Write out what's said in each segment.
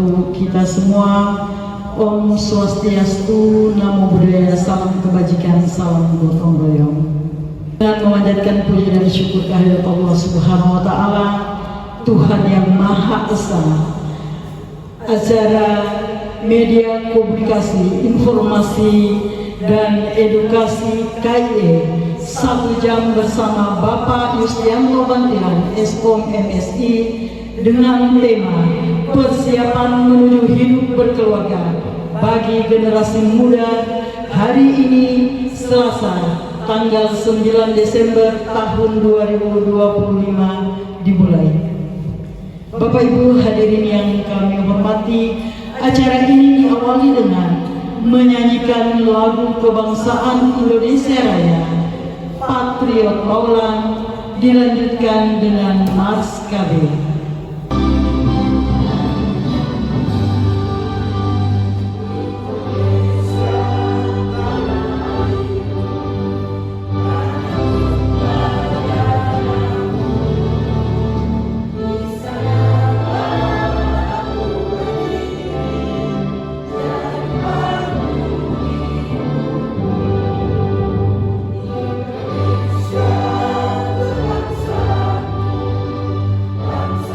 untuk kita semua. Om Swastiastu, Namo Buddhaya, salam kebajikan, salam gotong royong. Dan memanjatkan puji dan syukur kehadirat Allah Subhanahu wa Ta'ala, Tuhan yang Maha Esa. Acara media komunikasi, informasi, dan edukasi KIE 1 jam bersama Bapak Yustianto Bantian, Eskom MSI, dengan tema persiapan menuju hidup berkeluarga bagi generasi muda. Hari ini Selasa tanggal 9 Desember tahun 2025 dimulai. Bapak Ibu hadirin yang kami hormati, acara ini diawali dengan menyanyikan lagu kebangsaan Indonesia Raya, Patriot Maulan, dilanjutkan dengan Mars KB. Bangsa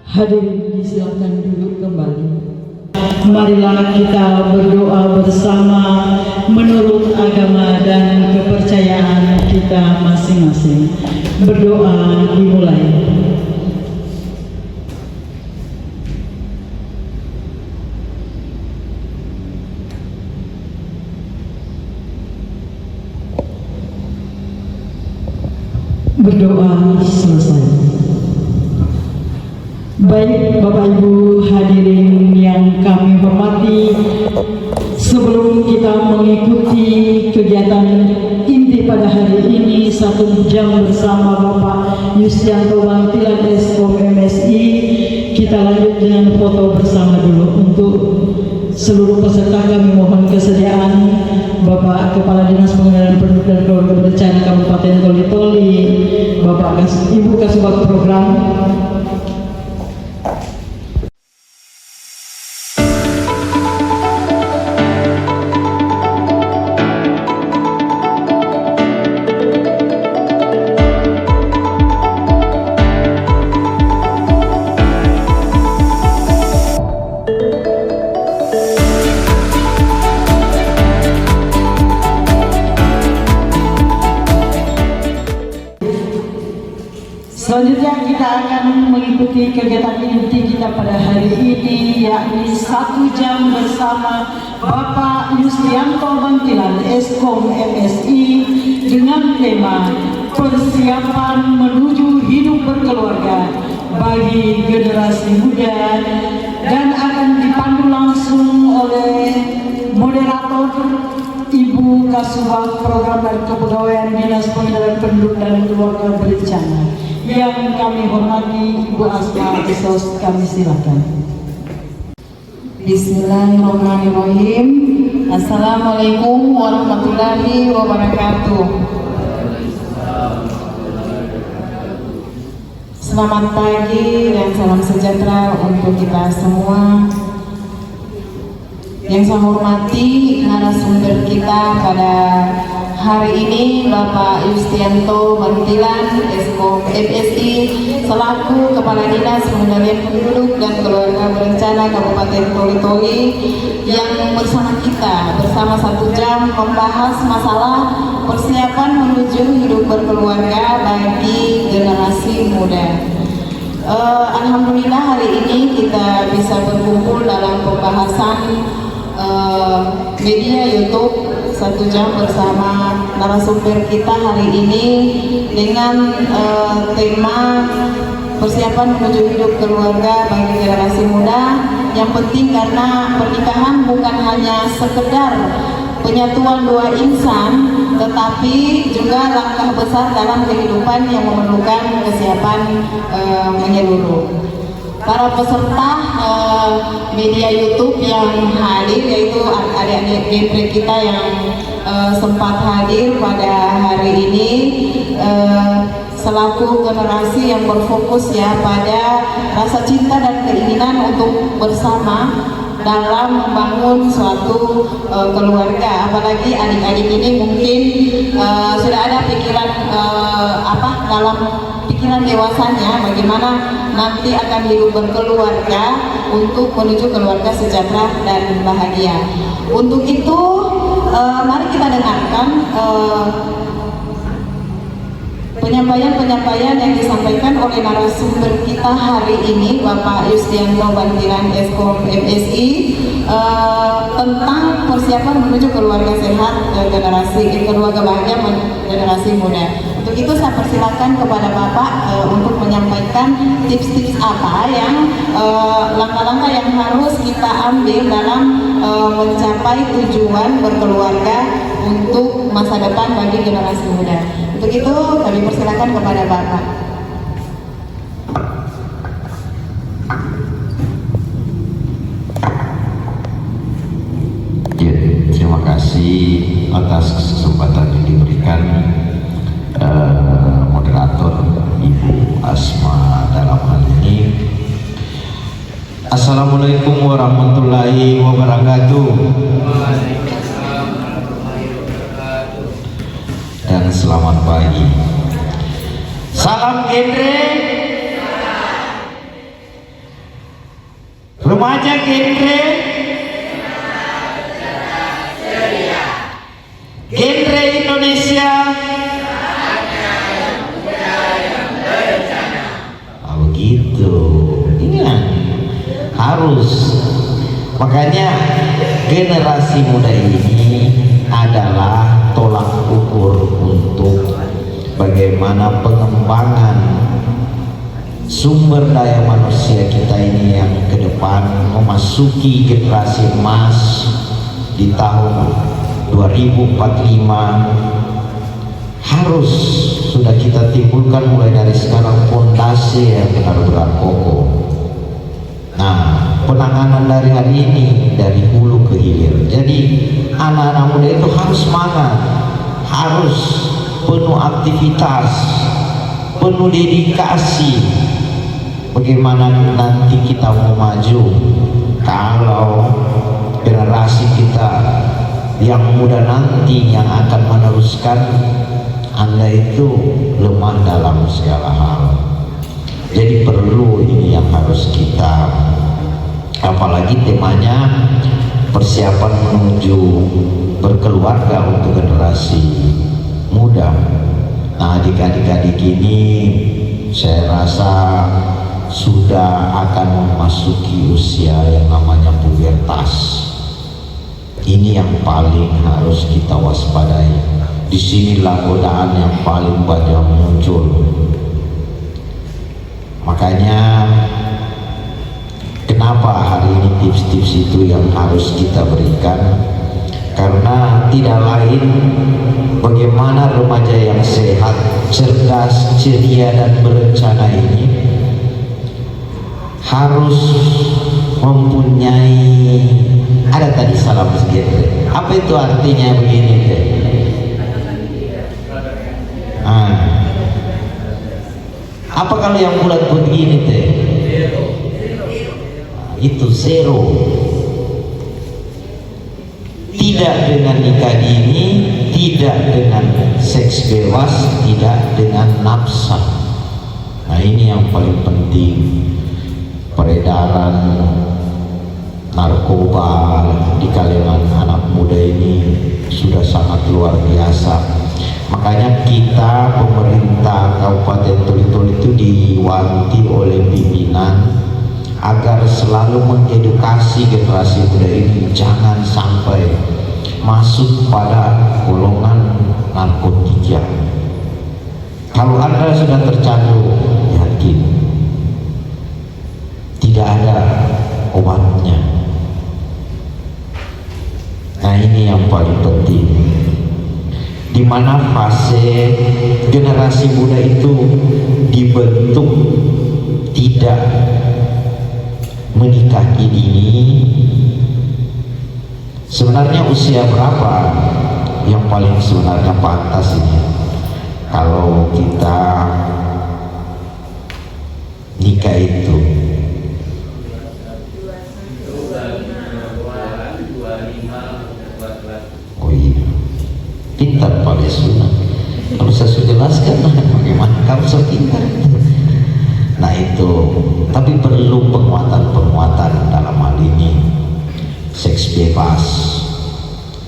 Hadirin disilakan duduk kembali. Marilah kita berdoa bersama menurut agama dan kepercayaan kita masing-masing. Berdoa dimulai. Berdoa selesai. Baik Bapak Ibu hadirin yang kami hormati, sebelum kita mengikuti kegiatan inti pada hari ini 1 jam bersama Bapak Yustianto Bantilan Eskom MSI, kita lanjut dengan foto bersama dulu. Untuk seluruh peserta kami mohon kesediaan Bapak Kepala Dinas Pengendalian Penduduk dan Keluarga Berencana Kabupaten Toli-Toli, Bapak Ibu Kasubag Program. Selanjutnya kita akan mengikuti kegiatan inti kita pada hari ini, yakni 1 jam bersama Bapak Yustianto Bantilan Eskom MSI dengan tema persiapan menuju hidup berkeluarga bagi generasi muda, dan akan dipandu langsung oleh moderator Ibu Kasubag Program dan Kepegawaian Dinas Pengendalian Penduduk dan Keluarga Berencana. Yang kami hormati Ibu Asma Kisos, kami silakan. Bismillahirrahmanirrahim. Assalamualaikum warahmatullahi wabarakatuh. Selamat pagi dan salam sejahtera untuk kita semua. Yang saya hormati narasumber kita pada hari ini, Bapak Yustianto Bantilan Eskom MSI selaku Kepala Dinas Pengendalian Penduduk dan Keluarga Berencana Kabupaten Toli-Toli, yang bersama kita bersama 1 jam membahas masalah persiapan menuju hidup berkeluarga bagi generasi muda. Alhamdulillah hari ini kita bisa berkumpul dalam pembahasan media YouTube 1 jam bersama narasumber kita hari ini dengan tema persiapan menuju hidup keluarga bagi generasi muda. Yang penting karena pernikahan bukan hanya sekedar penyatuan 2 insan, tetapi juga langkah besar dalam kehidupan yang memerlukan kesiapan menyeluruh. Para peserta media YouTube yang hadir, yaitu adik-adik genre kita yang sempat hadir pada hari ini, selaku generasi yang berfokus ya pada rasa cinta dan keinginan untuk bersama dalam membangun suatu keluarga. Apalagi adik-adik ini mungkin sudah ada pikiran dalam pikiran dewasanya bagaimana nanti akan hidup berkeluarga untuk menuju keluarga sejahtera dan bahagia. Untuk itu mari kita dengarkan penyampaian yang disampaikan oleh narasumber kita hari ini, Bapak Yustianto Bantilan Eskom MSI, tentang persiapan menuju keluarga sehat keluarga bahagia generasi muda. Untuk itu saya persilakan kepada Bapak untuk menyampaikan tips-tips apa yang langkah-langkah yang harus kita ambil dalam mencapai tujuan berkeluarga untuk masa depan bagi generasi muda. Untuk itu kami persilakan kepada Bapak. Ya, terima kasih atas kesempatan yang diberikan moderator Ibu Asma dalam hal ini. Assalamualaikum warahmatullahi wabarakatuh. Dan selamat pagi. Salam genre. Remaja genre Indonesia. Begitu. Ingat, harus. Makanya generasi muda ini adalah tolak ukur untuk bagaimana pengembangan sumber daya manusia kita ini yang ke depan memasuki generasi emas di tahun 2045. Harus sudah kita timbulkan mulai dari sekarang fondasi yang benar-benar kokoh. Nah, penanganan dari hari ini dari hulu ke hilir. Jadi anak-anak muda itu harus semangat, harus penuh aktivitas, penuh dedikasi. Bagaimana nanti kita mau maju kalau generasi kita yang muda nanti yang akan meneruskan Anda itu lemah dalam segala hal. Jadi perlu ini yang harus kita, apalagi temanya persiapan menuju berkeluarga untuk generasi muda. Nah, adik-adik ini saya rasa sudah akan memasuki usia yang namanya pubertas. Ini yang paling harus kita waspadai. Disinilah godaan yang paling banyak muncul. Makanya kenapa hari ini tips-tips itu yang harus kita berikan, karena tidak lain bagaimana remaja yang sehat, cerdas, ceria dan berencana ini harus mempunyai, ada tadi salam genre. Apa itu artinya begini deh? Apa kalau yang bulat begini teh? Itu zero. Tidak dengan nikah dini, tidak dengan seks bebas, tidak dengan nafsa. Nah, ini yang paling penting. Peredaran narkoba di kalangan anak muda ini sudah sangat luar biasa. Makanya kita pemerintah Kabupaten Toli-Toli itu diwanti oleh pimpinan agar selalu mengedukasi generasi muda ini jangan sampai masuk pada golongan narkotika. Kalau Anda sudah tercandu, yakin tidak ada obatnya. Nah, ini yang paling penting, di mana fase generasi muda itu dibentuk tidak menikah dini. Sebenarnya usia berapa yang paling sebenarnya pantas ini? Kalau kita nikah itu pintar pada sunnah. Kalau saya sudah jelaskan bagaimana kamu so pintar. Nah itu, tapi perlu penguatan dalam hal ini. Seks bebas.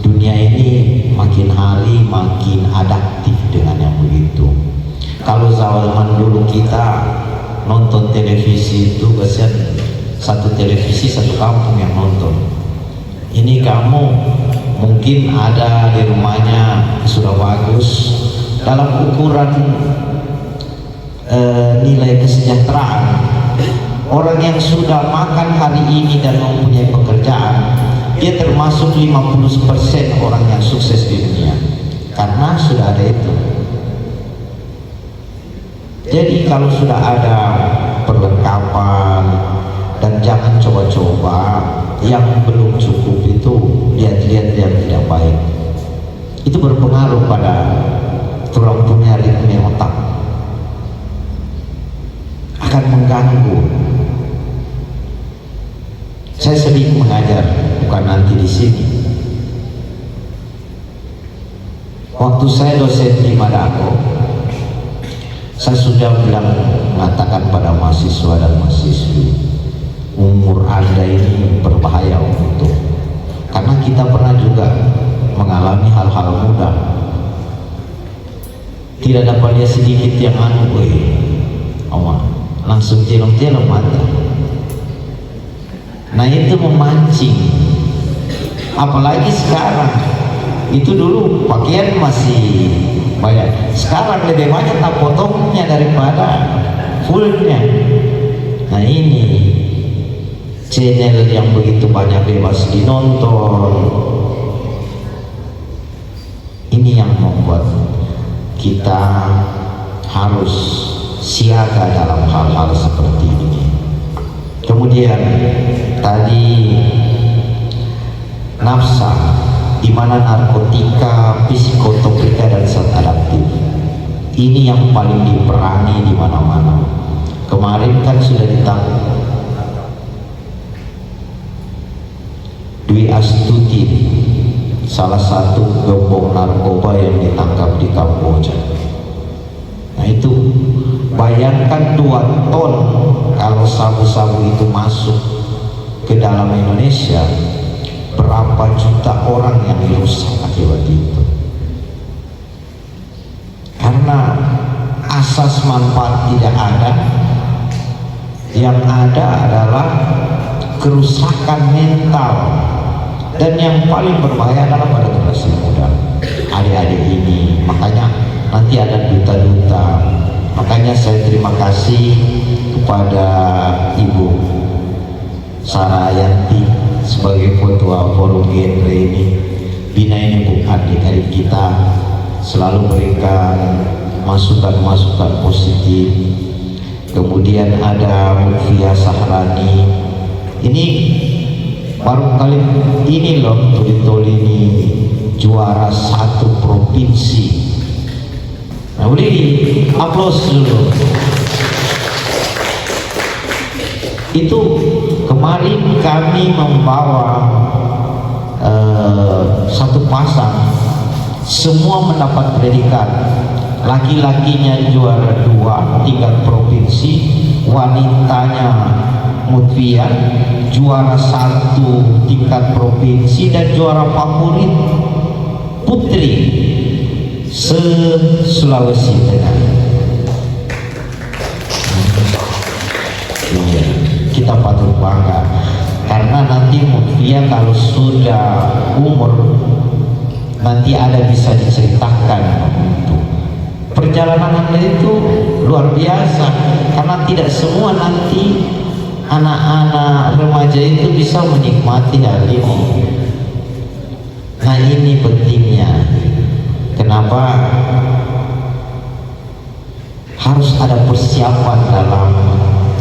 Dunia ini makin hari makin adaptif dengan yang begitu. Kalau zaman dulu kita nonton televisi itu biasanya satu televisi satu kampung yang nonton. Ini kamu mungkin ada di rumahnya sudah bagus dalam ukuran nilai kesejahteraan. Orang yang sudah makan hari ini dan mempunyai pekerjaan, dia termasuk 50% orang yang sukses di dunia karena sudah ada itu. Jadi kalau sudah ada perlengkapan, dan jangan coba-coba yang belum cukup itu lihat-lihat yang tidak baik. Itu berpengaruh pada tulang punya ritme otak, akan mengganggu. Saya sering mengajar, bukan nanti di sini. Waktu saya dosen di Madako, saya sudah bilang mengatakan pada mahasiswa dan mahasiswi, umur Anda ini berbahaya untuk, karena kita pernah juga mengalami hal-hal mudah, tidak dapat lihat sedikit yang langsung jelong-jelong mata. Nah itu memancing, apalagi sekarang. Itu dulu pakaian masih banyak, sekarang lebih banyak tak potongnya daripada fullnya. Nah ini channel yang begitu banyak bebas dinonton, ini yang membuat kita harus siaga dalam hal-hal seperti ini. Kemudian tadi nafsa, di mana narkotika, psikotropika dan zat adaptif ini yang paling diperangi di mana-mana. Kemarin kan sudah ditangkap Dwi Astuti, salah satu gembong narkoba yang ditangkap di Kamboja. Nah itu bayangkan 2 ton kalau sabu-sabu itu masuk ke dalam Indonesia, berapa juta orang yang dirusak akibat itu. Karena asas manfaat tidak ada, yang ada adalah kerusakan mental. Dan yang paling berbahaya adalah pada generasi muda, adik-adik ini. Makanya nanti ada duta-duta. Makanya saya terima kasih kepada Ibu Sarah Yanti sebagai ketua forum genre ini. Bina ini Bu, adik-adik kita selalu berikan masukan-masukan positif. Kemudian ada Mufia Sahrani, ini baru kali ini loh Tuli ini juara 1 provinsi. Nah boleh aplaus dulu. Itu kemarin kami membawa 1 pasang, semua mendapat predikat. Laki-lakinya juara 2 tingkat provinsi, wanitanya Mutfia juara 1 tingkat provinsi, dan juara favorit putri se-Sulawesi Tengah. Kita patut bangga, karena nanti Mutfia kalau sudah umur nanti ada bisa diceritakan. Perjalanan Anda itu luar biasa, karena tidak semua nanti anak-anak remaja itu bisa menikmati hal ini. Nah ini pentingnya, kenapa harus ada persiapan dalam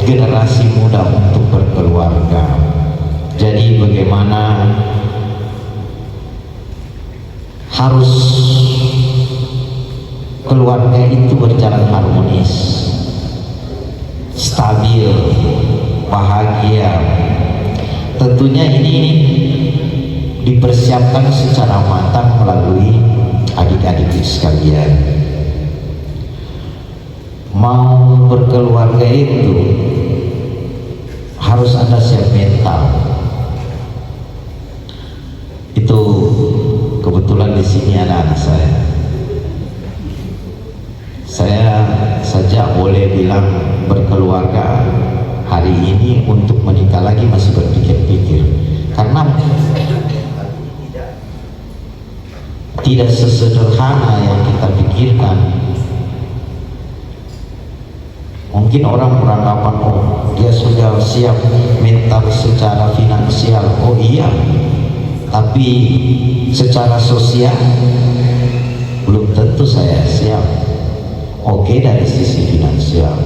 generasi muda untuk berkeluarga. Jadi bagaimana harus keluarga itu berjalan harmonis, stabil, bahagia. Tentunya ini dipersiapkan secara matang melalui adik-adik sekalian. Mau berkeluarga itu harus ada siap mental. Itu kebetulan di sini ada anak saya. Saya saja boleh bilang berkeluarga hari ini, untuk menikah lagi masih berpikir-pikir, karena tidak sesederhana yang kita pikirkan. Mungkin orang beranggapan, oh dia sudah siap mental secara finansial. Oh iya, tapi secara sosial belum tentu saya siap. Oke, dari sisi finansial.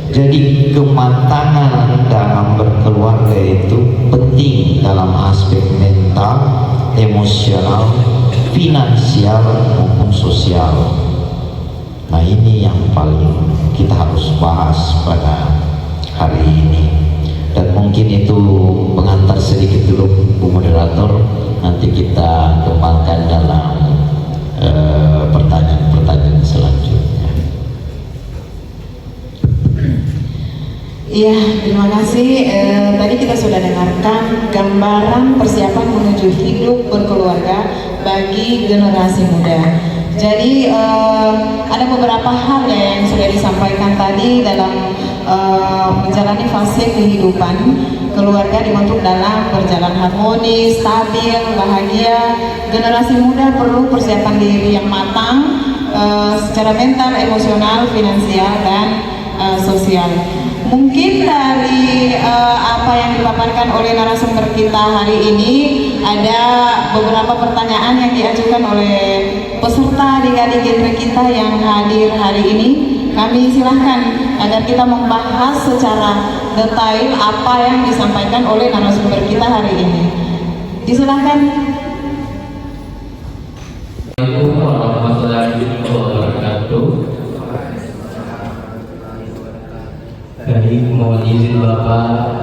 Jadi kematangan dalam berkeluarga itu penting dalam aspek mental, emosional, finansial maupun sosial. Nah ini yang paling kita harus bahas pada hari ini. Dan mungkin itu pengantar sedikit dulu Bu Moderator, nanti kita kembangkan dalam pertanyaan-pertanyaan selanjutnya. Iya, terima kasih. Tadi kita sudah dengarkan gambaran persiapan menuju hidup berkeluarga bagi generasi muda. Jadi ada beberapa hal yang sudah disampaikan tadi dalam menjalani fase kehidupan keluarga dibentuk dalam berjalan harmonis, stabil, bahagia. Generasi muda perlu persiapan diri yang matang secara mental, emosional, finansial, dan sosial. Mungkin dari apa yang dipaparkan oleh narasumber kita hari ini ada beberapa pertanyaan yang diajukan oleh peserta adik-adik genre kita yang hadir hari ini. Kami silahkan agar kita membahas secara detail apa yang disampaikan oleh narasumber kita hari ini. Disilahkan. Assalamualaikum warahmatullahi wabarakatuh. Jadi mohon izin Bapak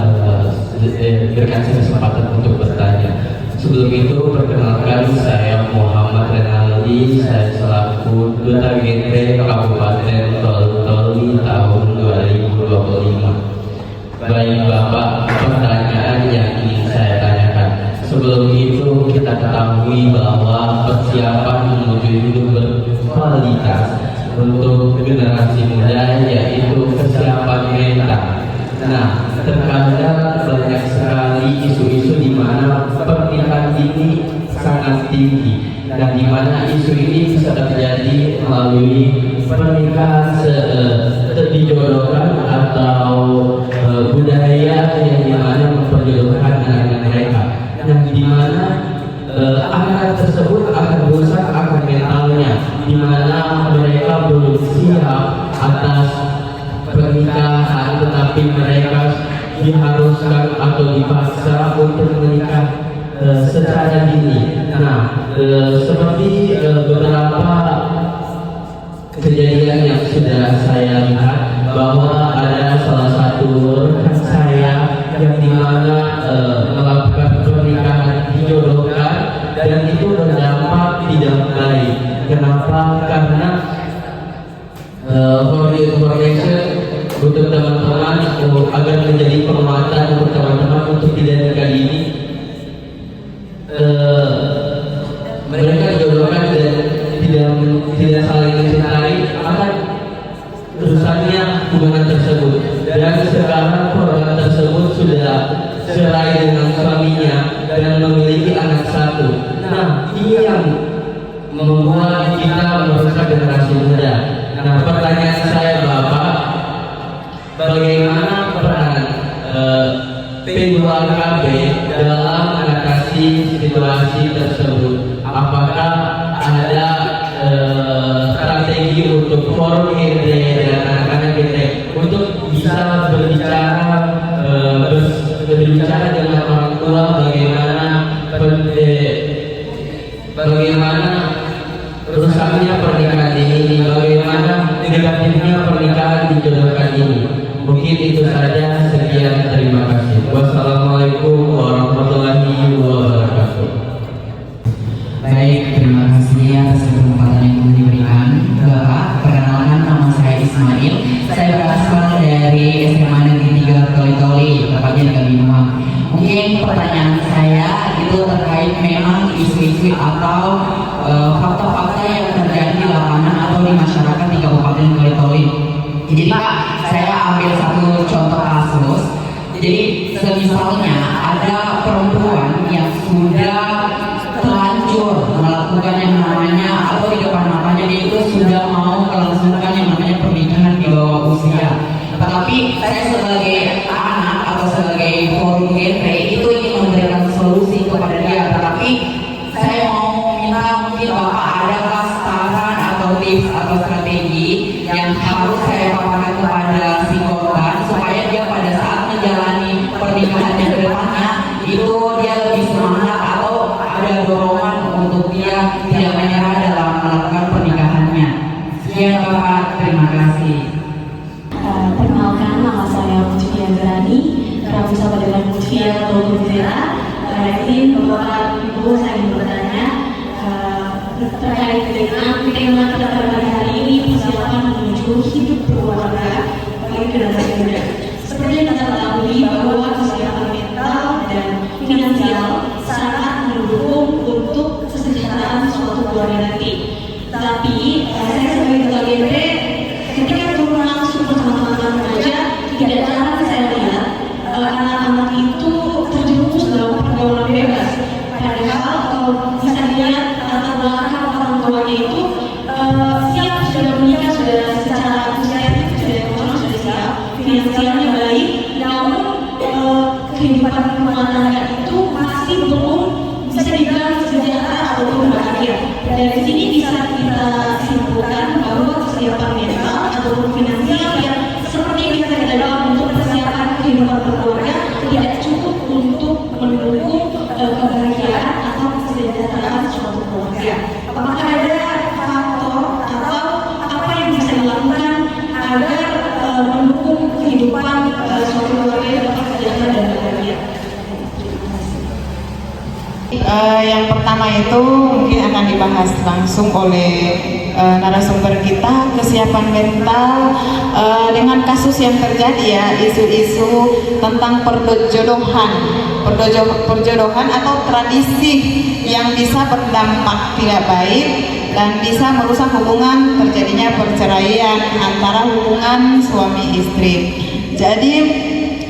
berikan saya kesempatan untuk bertanya. Sebelum itu perkenalkan saya Muhammad Renaldi, saya selaku Duta Genre Kabupaten Tol-Toli tahun 2025. Baik Bapak, pertanyaan yang ingin saya tanyakan. Sebelum itu kita ketahui bahwa persiapan menuju hidup berkualitas untuk generasi muda yaitu kesiapan mental. Nah, terkadang banyak sekali isu-isu di mana pernikahan dini sangat tinggi dan di mana isu ini bisa terjadi melalui pernikahan dijodohkan atau budaya yang dimana memperjodohkan anak mereka, yang dimana anak tersebut akan berusaha akan mentalnya, di mana mereka belum siap atas pernikahan, tetapi mereka diharuskan atau dipaksa untuk menikah secara dini. Nah, seperti beberapa kejadian yang sudah saya lihat bahwa ada salah satu rekan saya yang dimana melakukan pernikahan dijodohkan dan itu berdampak tidak baik. Kenapa? Karena for information untuk teman-teman agar menjadi penguatan untuk teman-teman untuk tidak nikah dini, mereka dijodohkan dan tidak saling mencintai akan rusaknya hubungan tersebut. Dan sekarang korban tersebut sudah cerai dengan suaminya dan memiliki anak satu. Nah, ini yang membuat kita merusak generasi muda. Nah, pertanyaan saya Bapak, bagaimana peran P2KB dalam mengatasi situasi tersebut? Apakah ada strategi untuk forum genre dan anak-anak genre untuk bisa berbicara dengan orang tua bagaimana rusaknya pernikahan ini, bagaimana negatifnya pernikahan dijodohkan ini. Mungkin itu saja, sekian, terima kasih. Wassalamualaikum warahmatullahi wabarakatuh. Baik, terima kasih atas kesempatan yang diberikan. Bapak, perkenalkan nama saya Ismail. Saya berasal dari SMA Negeri 3 Toli-Toli, tepatnya di Kalimantan. Mungkin pertanyaan saya itu terkait memang isu-isu atau fakta-fakta yang terjadi di lapangan atau di masyarakat di Kabupaten Toli-Toli. Jadi Pak, saya ambil satu contoh kasus. Jadi semisalnya ada perempuan yang sudah terlanjur melakukan yang namanya atau di depan matanya dia itu sudah mau melangsungkan yang namanya pernikahan di bawah usia. Tetapi saya sebagai anak atau sebagai forum genre itu ingin memberikan solusi kepada dia. Tetapi saya mau minta mungkin Bapak adakah saran atau tips atau strategi yang harus saya paparkan kepada si korban supaya dia pada saat menjalani pernikahan yang kedepannya itu dia lebih semangat atau ada dorongan untuk dia tidak menyerah dalam melakukan pernikahannya. Sekian Bapak, terima kasih. Perkenalkan, nama saya Mutfia Zarani, kerap bersama dengan Mutfia atau Mutfira. Izin Bapak Ibu, saya ingin bertanya terkait dengan tema kita pada hari ini, persiapan menuju hidup berkeluarga bagi generasi muda. Seperti finansialnya baik, namun kehidupan rumah tangga itu masih belum bisa dibilang sejahtera ataupun bahagia. Dari sini bisa kita simpulkan bahwa kesiapan mental ataupun finansial yang seperti biasa kita bilang untuk persiapan kehidupan berkeluarga tidak cukup untuk mendukung kebahagiaan atau kesejahteraan suatu keluarga. Apakah ada faktor atau apa yang bisa dilakukan agar mendukung kehidupan suatu keluarga yang tetap sejahtera dan bahagia? Yang pertama itu mungkin akan dibahas langsung oleh narasumber kita, kesiapan mental dengan kasus yang terjadi ya, isu-isu tentang perjodohan atau tradisi yang bisa berdampak tidak baik dan bisa merusak hubungan, terjadinya perceraian antara hubungan suami istri. Jadi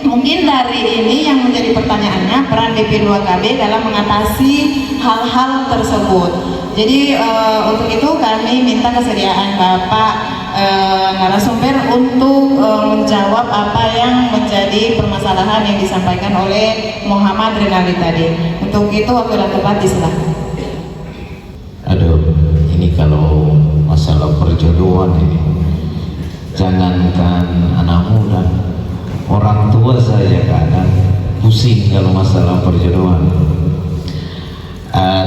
mungkin dari ini yang menjadi pertanyaannya, peran DP2KB dalam mengatasi hal-hal tersebut. Jadi untuk itu kami minta kesediaan Bapak narasumber untuk menjawab apa yang menjadi permasalahan yang disampaikan oleh Muhammad Renaldi tadi. Untuk itu waktu dan tempat disilakan. Aduh, ini kalau masalah perjodohan ini, jangankan anak muda, orang tua saya kadang pusing kalau masalah perjodohan.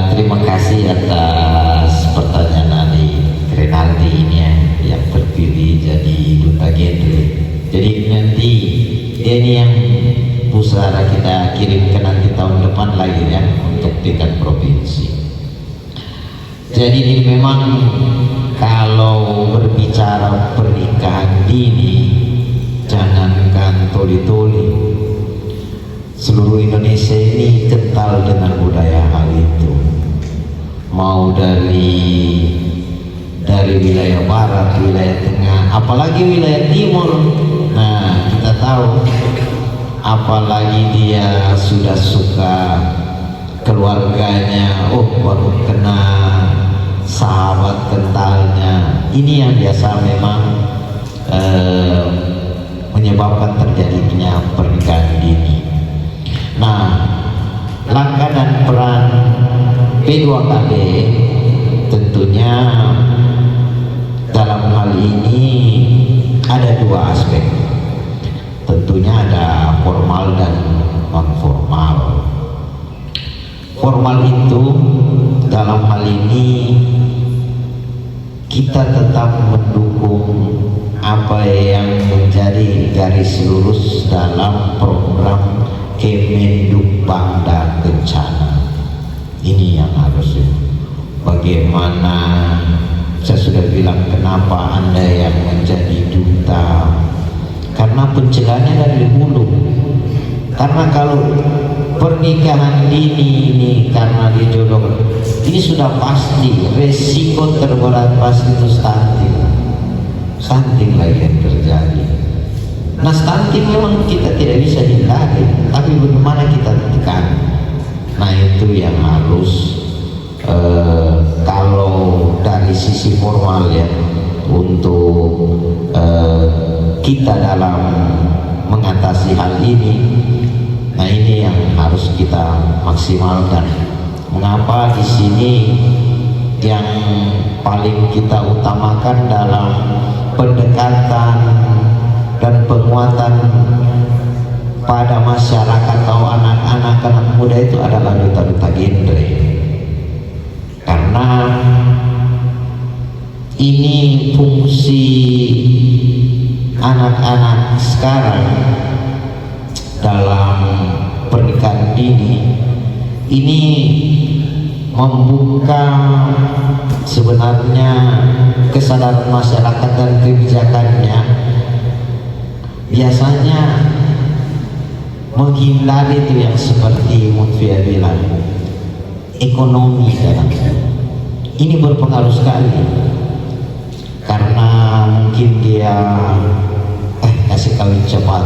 Terima kasih atas pertanyaan dari Renaldi ini ya, yang terpilih jadi duta genre. Jadi nanti dia ini yang pusara kita kirimkan nanti tahun depan lagi ya untuk tingkat provinsi. Jadi ini memang kalau berbicara pernikahan dini, jangankan toli-toli, seluruh Indonesia ini kental dengan budaya hal itu. Mau dari wilayah barat, wilayah tengah, apalagi wilayah timur. Nah, kita tahu, apalagi dia sudah suka keluarganya, baru kena sahabat kentalnya. Ini yang biasa memang menyebabkan terjadinya pernikahan dini. Nah, langkah dan peran P2KB tentunya dalam hal ini ada dua aspek. Tentunya ada formal dan non formal. Formal itu dalam hal ini kita tetap mendukung apa yang menjadi garis lurus dalam program Kemendikbud Kencana. Ini yang harus, bagaimana saya sudah bilang kenapa Anda yang menjadi duta, karena pencegahannya dari hulu. Karena kalau pernikahan dini ini karena dijodohkan, ini sudah pasti resiko terberat pasti itu stunting lagi yang terjadi. Nah, stunting memang kita tidak bisa hindari, tapi bagaimana kita tekan. Nah, itu yang harus kalau dari sisi formal ya, untuk kita dalam mengatasi hal ini. Nah, ini yang harus kita maksimalkan. Mengapa di sini yang paling kita utamakan dalam pendekatan dan penguatan pada masyarakat atau anak-anak muda itu adalah duta-duta genre. Karena ini fungsi anak-anak sekarang dalam pernikahan dini ini membuka sebenarnya kesadaran masyarakat dan kebijakannya biasanya menghindari itu yang seperti Mutfia bilang, ekonomi dalam ini berpengaruh sekali, karena mungkin dia kasih kawin cepat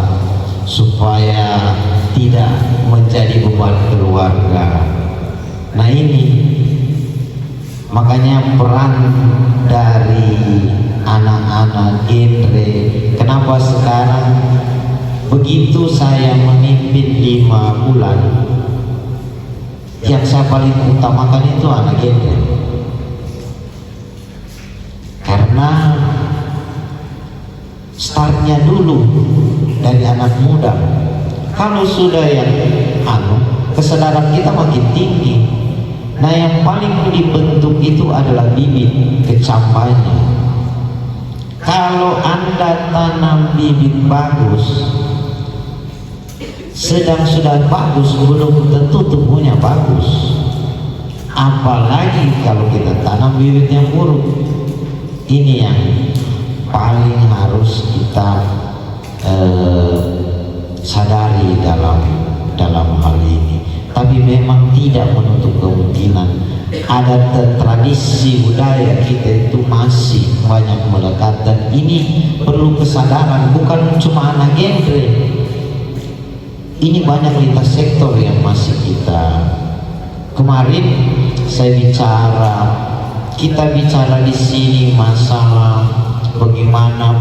supaya tidak menjadi beban keluarga. Nah, ini makanya peran dari anak-anak genre, kenapa sekarang begitu saya memimpin 5 bulan, yang saya paling utamakan itu anak genre. Karena startnya dulu dari anak muda. Kalau sudah yang kesadaran kita makin tinggi. Nah, yang paling dibentuk itu adalah bibit kecambahnya. Kalau Anda tanam bibit bagus, sedang sudah bagus, belum tentu tumbuhnya bagus. Apalagi kalau kita tanam bibit yang buruk. Ini yang paling harus kita sadari dalam hal ini. Tapi memang tidak menutup kemungkinan ada tradisi budaya kita itu masih banyak melekat, dan ini perlu kesadaran, bukan cuma anak genre. Ini banyak lintas sektor yang masih kita. Kemarin kita bicara di sini masalah bagaimana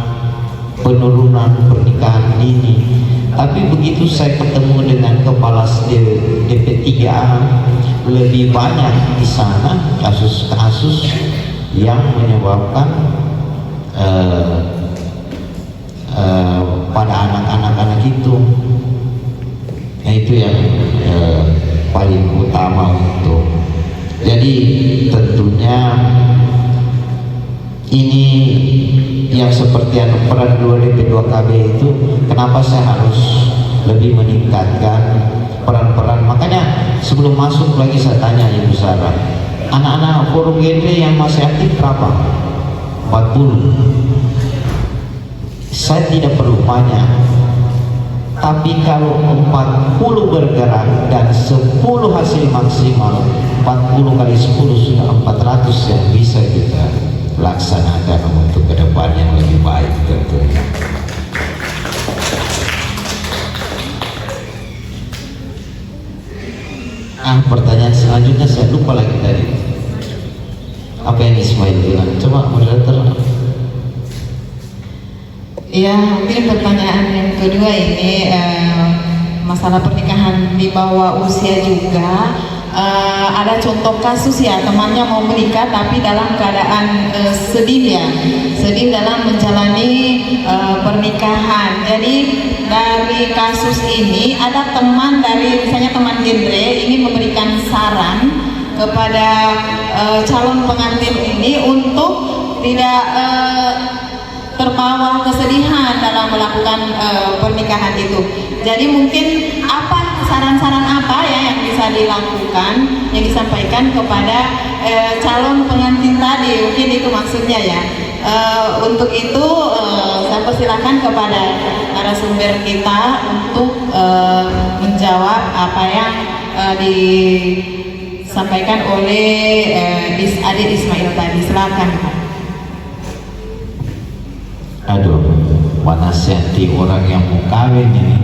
penurunan pernikahan dini. Tapi begitu saya ketemu dengan kepala DP3A, lebih banyak di sana kasus-kasus yang menyebabkan pada anak-anak itu. Nah, itu yang paling utama untuk. Jadi tentunya ini yang seperti peran 2DP2KB itu, kenapa saya harus lebih meningkatkan peran-peran. Makanya sebelum masuk lagi saya tanya Ibu Sarah, anak-anak forum genre yang masih aktif berapa? 40. Saya tidak perlu banyak, tapi kalau 40 bergerak dan 10 hasil maksimal, 40 kali 10 sudah 400 yang bisa kita laksanakan untuk ke depan yang lebih baik tentunya. Pertanyaan selanjutnya saya lupa lagi tadi. Apa yang Ismail bilang? Coba moderator. Ya, mungkin pertanyaan yang kedua ini masalah pernikahan di bawah usia juga. Ada contoh kasus ya, temannya mau menikah tapi dalam keadaan sedih ya, sedih dalam menjalani pernikahan. Jadi dari kasus ini ada teman dari misalnya teman genre ingin memberikan saran kepada calon pengantin ini untuk tidak terbawa kesedihan dalam melakukan pernikahan itu. Jadi mungkin apa saran-saran apa ya yang bisa dilakukan, yang disampaikan kepada calon pengantin tadi, mungkin itu maksudnya ya. Untuk itu saya persilakan kepada narasumber kita untuk menjawab apa yang disampaikan oleh Adik Ismail tadi. Silakan Pak. Aduh, wanasihati orang yang mau kawin ini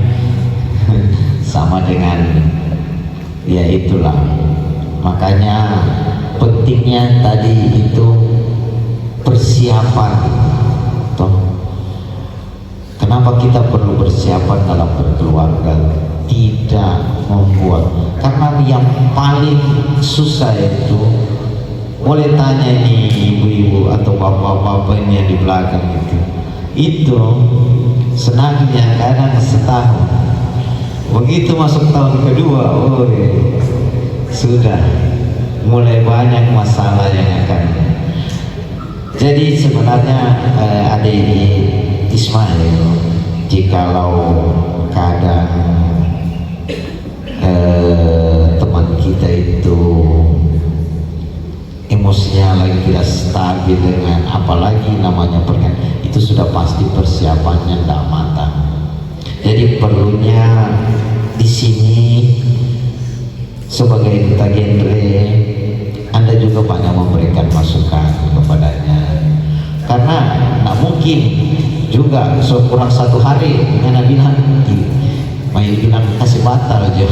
sama dengan ya itulah. Makanya pentingnya tadi itu persiapan. Toh, kenapa kita perlu persiapan dalam berkeluarga? Tidak membuat, karena yang paling susah itu, boleh tanya ini ibu-ibu atau bapak-bapak ini yang di belakang itu senangnya kadang setahun, begitu masuk tahun kedua, sudah mulai banyak masalah yang akan. Jadi sebenarnya adik Ismail, jikalau kadang teman kita itu emosinya lagi tidak stabil dengan apalagi namanya pernikahan, itu sudah pasti persiapannya tidak matang. Jadi perlunya di sini sebagai duta genre Anda juga banyak memberikan masukan kepadanya, karena tidak mungkin juga kurang 1 hari Anda bilang kasih batal aja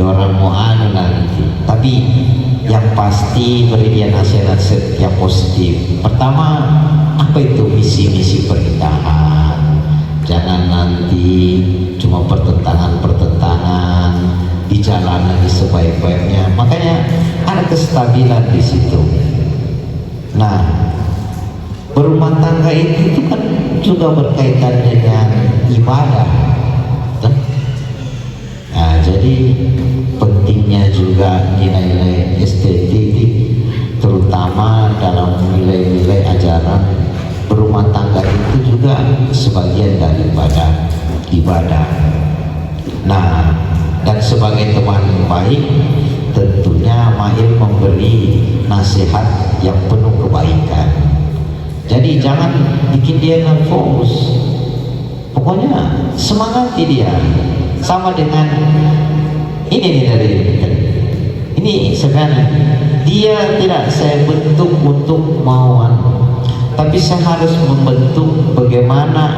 orang mau nanti. Tapi yang pasti beri dia nasihat yang positif. Pertama, apa itu misi-misi pernikahan? Jangan cuma pertentangan di jalan lagi sebaik-baiknya, makanya ada kestabilan di situ. Nah, berumah tangga itu kan juga berkaitan dengan ibadah. Nah, jadi pentingnya juga nilai-nilai estetik, terutama dalam nilai-nilai ajaran berumah tangga itu juga sebagian daripada ibadah. Nah, dan sebagai teman baik tentunya Mail memberi nasihat yang penuh kebaikan. Jadi jangan bikin dia nervous, pokoknya semangati dia. Sama dengan ini sebenarnya dia tidak saya bentuk untuk mauan, tapi saya harus membentuk bagaimana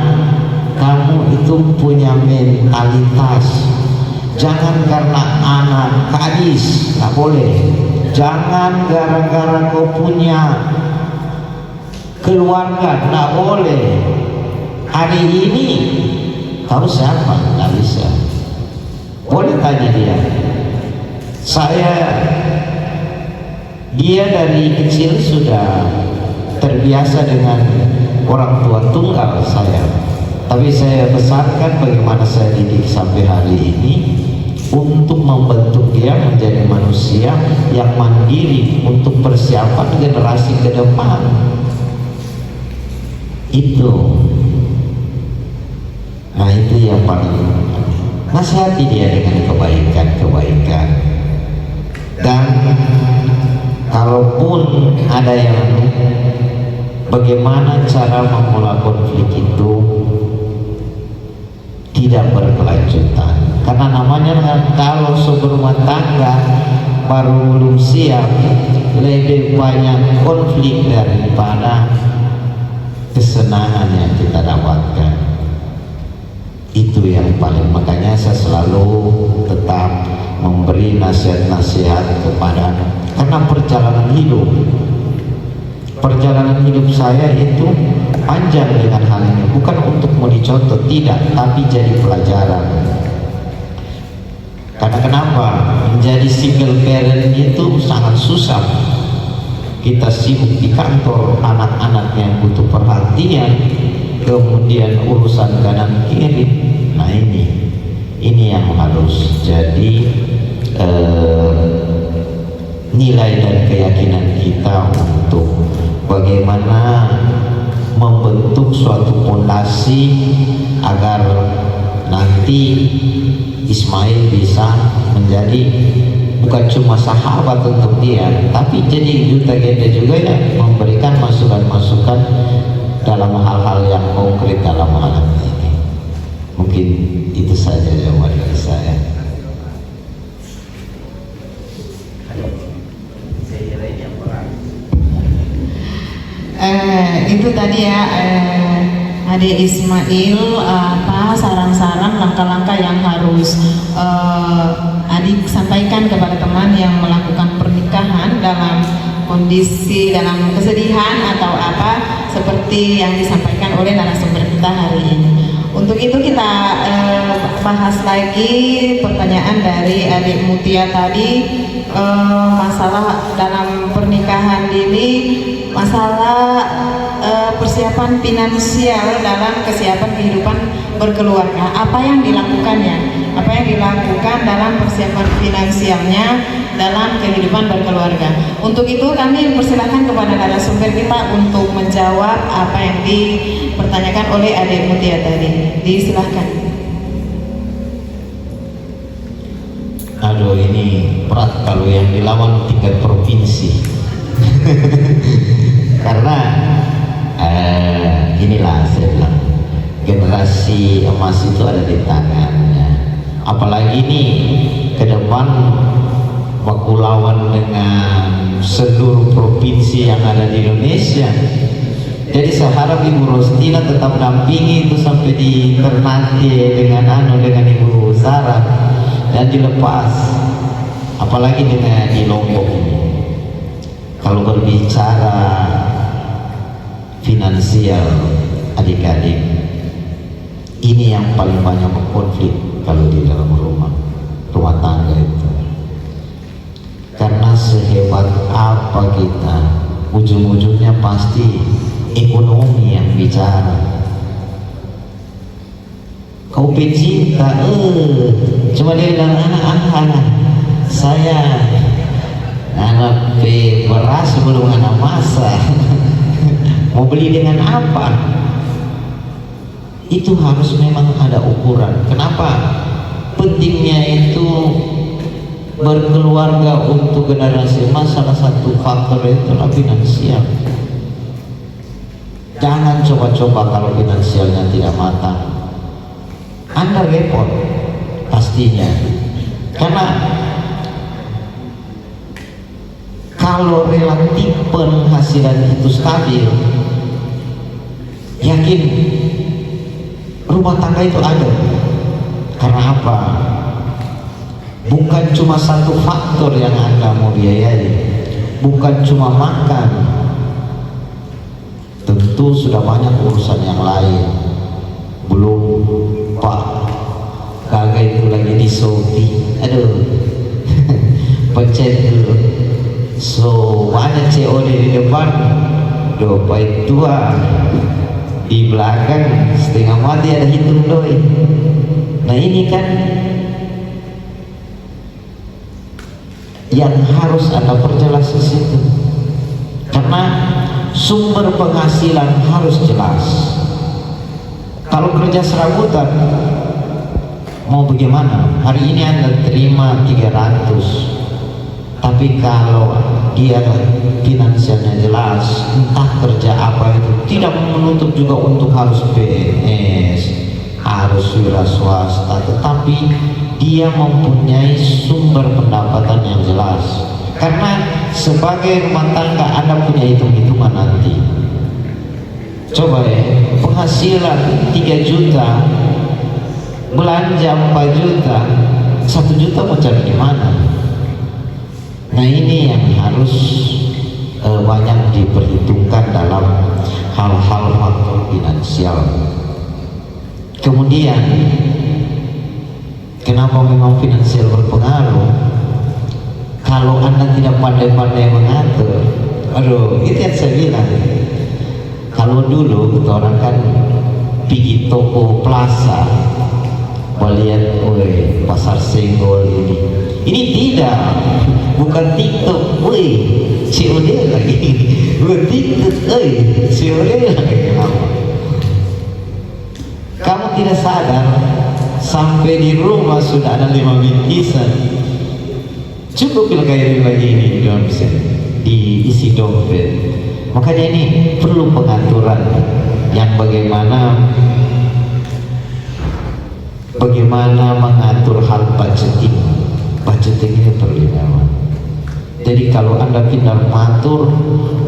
kamu itu punya mentalitas. Jangan karena anak kadis, nggak boleh. Jangan gara-gara kau punya keluarga, nggak boleh. Hari ini kau siapa? Nggak bisa. Boleh tanya dia dari kecil sudah terbiasa dengan orang tua tunggal saya, tapi saya besarkan bagaimana saya didik sampai hari ini untuk membentuk dia menjadi manusia yang mandiri untuk persiapan generasi ke depan. Nah itu yang paling, nasihati dia dengan kebaikan. Dan kalaupun ada yang bagaimana cara memulai konflik itu tidak berkelanjutan, karena namanya kalau seberumah tangga baru belum siap, lebih banyak konflik daripada kesenangan yang kita dapatkan. Itu yang paling, makanya saya selalu tetap memberi nasihat-nasihat kepada, karena perjalanan hidup saya itu panjang dengan hal ini, bukan untuk mau dicontoh, tidak, tapi jadi pelajaran. Karena kenapa? Menjadi single parent itu sangat susah. Kita sibuk di kantor, anak-anak yang butuh perhatian, kemudian urusan kanan kiri. Nah ini yang harus jadi nilai dan keyakinan kita untuk bagaimana membentuk suatu fondasi agar nanti Ismail bisa menjadi bukan cuma sahabat untuk dia, tapi jadi duta gede juga ya, memberikan masukan-masukan dalam hal-hal yang konkret dalam hal ini. Mungkin itu saja jawaban dari saya. Itu tadi ya, Adik Ismail, apa saran-saran langkah-langkah yang harus adik sampaikan kepada teman yang melakukan pernikahan dalam kondisi dalam kesedihan atau apa seperti yang disampaikan oleh narasumber kita hari ini. Untuk itu kita bahas lagi pertanyaan dari Adik Mutia tadi, masalah dalam pernikahan dini, masalah persiapan finansial dalam kesiapan kehidupan berkeluarga. Apa yang dilakukannya? Apa yang dilakukan dalam persiapan finansialnya dalam kehidupan berkeluarga? Untuk itu kami persilakan kepada narasumber kita untuk menjawab apa yang dipertanyakan oleh Adik Mutia tadi. Disilahkan. Aduh, ini berat kalau yang dilawan tingkat provinsi. Karena inilah saya bilang, generasi emas itu ada di tangannya. Apalagi ini ke depan baku lawan dengan seluruh provinsi yang ada di Indonesia. Jadi saya harap Ibu Rostina tetap dampingi itu sampai di Ternate dengan Ibu Sarah dan dilepas. Apalagi dengan di Lombok ini. Kalau berbicara finansial adik-adik, Ini yang paling banyak konflik kalau di dalam rumah tangga itu. Karena sehebat apa kita, ujung-ujungnya pasti ekonomi yang bicara. Kau pecinta, cuma dia bilang saya anak beras belum anak masak. Mau beli dengan apa? Itu harus memang ada ukuran. Kenapa? Pentingnya itu berkeluarga untuk generasi emas, salah satu faktor itu adalah finansial. Jangan coba-coba kalau finansialnya tidak matang, Anda repot pastinya. Karena kalau relatif penghasilan itu stabil, yakin rumah tangga itu ada. Karena apa? Bukan cuma satu faktor yang Anda mau biayai, bukan cuma makan, tentu sudah banyak urusan yang lain. Belum Pak kagak itu lagi di Shopee, aduh pencet dulu, so banyak COD di depan, dompet tua di belakang, setengah mati ada hitung doi. Nah ini kan yang harus Anda perjelas di situ, karena sumber penghasilan harus jelas. Kalau kerja serabutan, mau bagaimana? Hari ini Anda terima 300, tapi kalau dia finansialnya jelas, entah kerja apa itu, tidak menuntut juga untuk harus PNS, harus wira swasta, tetapi dia mempunyai sumber pendapatan yang jelas. Karena sebagai rumah tangga Anda punya hitung-hitungan nanti. Coba ya, penghasilan 3 juta, belanja 4 juta, 1 juta mau cari di mana? Nah ini yang harus banyak diperhitungkan dalam hal-hal faktor finansial. Kemudian kenapa memang finansial berpengaruh? Kalau Anda tidak pandai-pandai mengatur, aduh itu yang saya bilang. Kalau dulu kita orang kan pergi toko plaza, melihat, woi pasar senggol ini tidak, bukan TikTok, woi COD lagi, bukan TikTok, COD lagi. Kamu tidak sadar sampai di rumah sudah ada 5 bingkisan, cukup kayak lagi ini diisi dompet. Makanya ini perlu pengaturan yang bagaimana mengatur hal budgeting. Budgeting ini perlu memang. Jadi kalau Anda pindah mengatur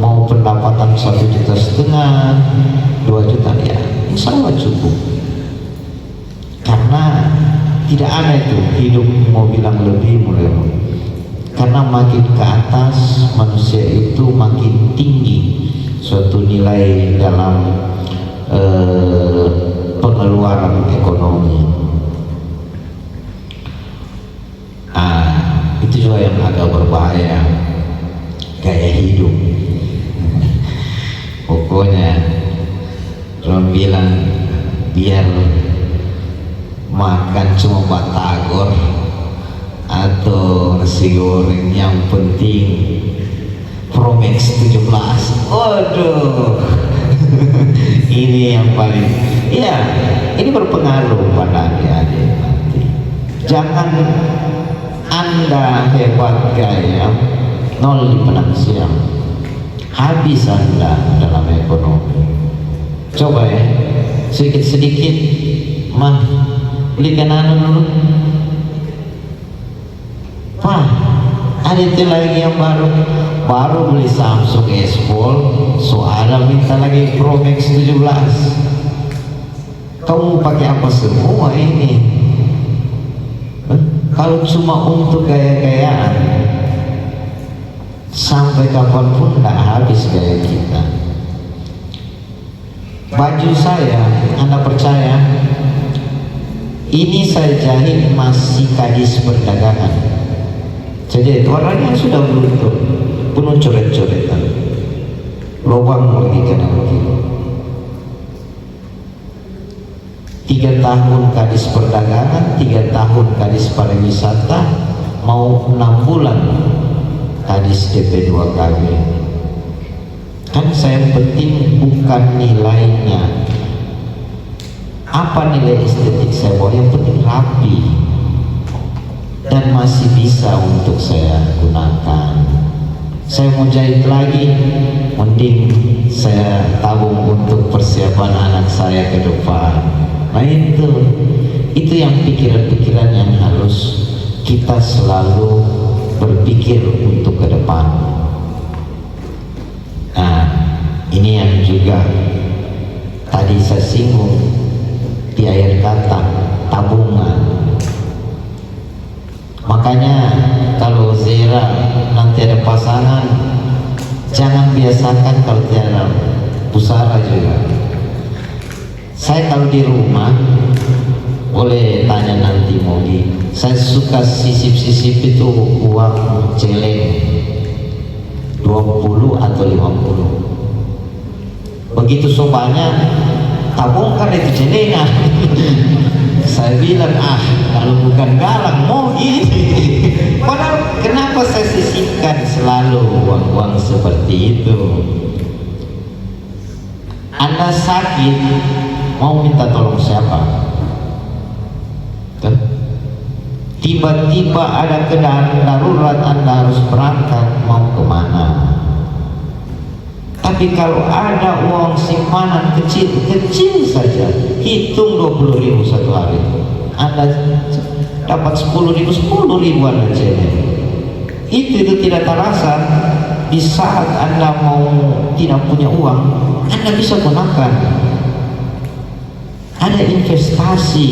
mau pendapatan 1,5 juta, 2 juta, ya insya Allah cukup. Karena tidak ada itu hidup mau bilang lebih mulai. Karena makin ke atas manusia itu makin tinggi suatu nilai dalam pengeluaran ekonomi. Itu juga yang agak berbahaya, gaya hidup. Pokoknya orang bilang biar makan cuma batagor atau nasi goreng, yang penting Promax 17. Waduh ini yang paling, ya ini berpengaruh pada adik-adik nanti. Jangan Anda hebat gaya nol di finansial, habis Anda dalam ekonomi. Coba ya, sedikit-sedikit mah belikan dulu. Wah, ada itu lagi yang baru beli Samsung S4, soalnya minta lagi Pro Max 17. Kamu pakai apa semua ini? Kalau cuma untuk gaya-gayaan, sampai kapanpun tidak habis gaya kita. Baju saya, Anda percaya, Ini saya jahit masih kadis perdagangan. Jadi warnanya sudah beruntung, penuh coret-coretan, lubang lagi kanan kiri. 3 tahun kadis perdagangan, 3 tahun kadis pariwisata, mau 6 bulan kadis DP 2KB. Kan saya penting bukan nilainya, apa nilai estetik saya mau, yang penting rapi dan masih bisa untuk saya gunakan. Saya mau jahit lagi, mending saya tabung untuk persiapan anak saya ke depan. Nah itu yang pikiran-pikiran yang harus kita selalu berpikir untuk ke depan. Nah ini yang juga tadi saya singgung di akhir kata, tabungan. Makanya kalau Zera nanti ada pasangan, jangan biasakan kalau tiada pusara juga. Saya kalau di rumah boleh tanya nanti Mogi, saya suka sisip-sisip itu uang celeng 20 atau 50. Begitu sobanya tabungkan itu celengan. Saya bilang kalau bukan galang Mogi. Padahal kenapa saya sisipkan selalu uang-uang seperti itu? Anda sakit, mau minta tolong siapa? Tiba-tiba ada keadaan darurat, Anda harus berangkat, mau kemana? Tapi kalau ada uang simpanan kecil saja, hitung 20.000 satu hari, Anda dapat 10.000 Anda cemen. Itu tidak terasa. Di saat Anda mau tidak punya uang, Anda bisa gunakan. Ada investasi,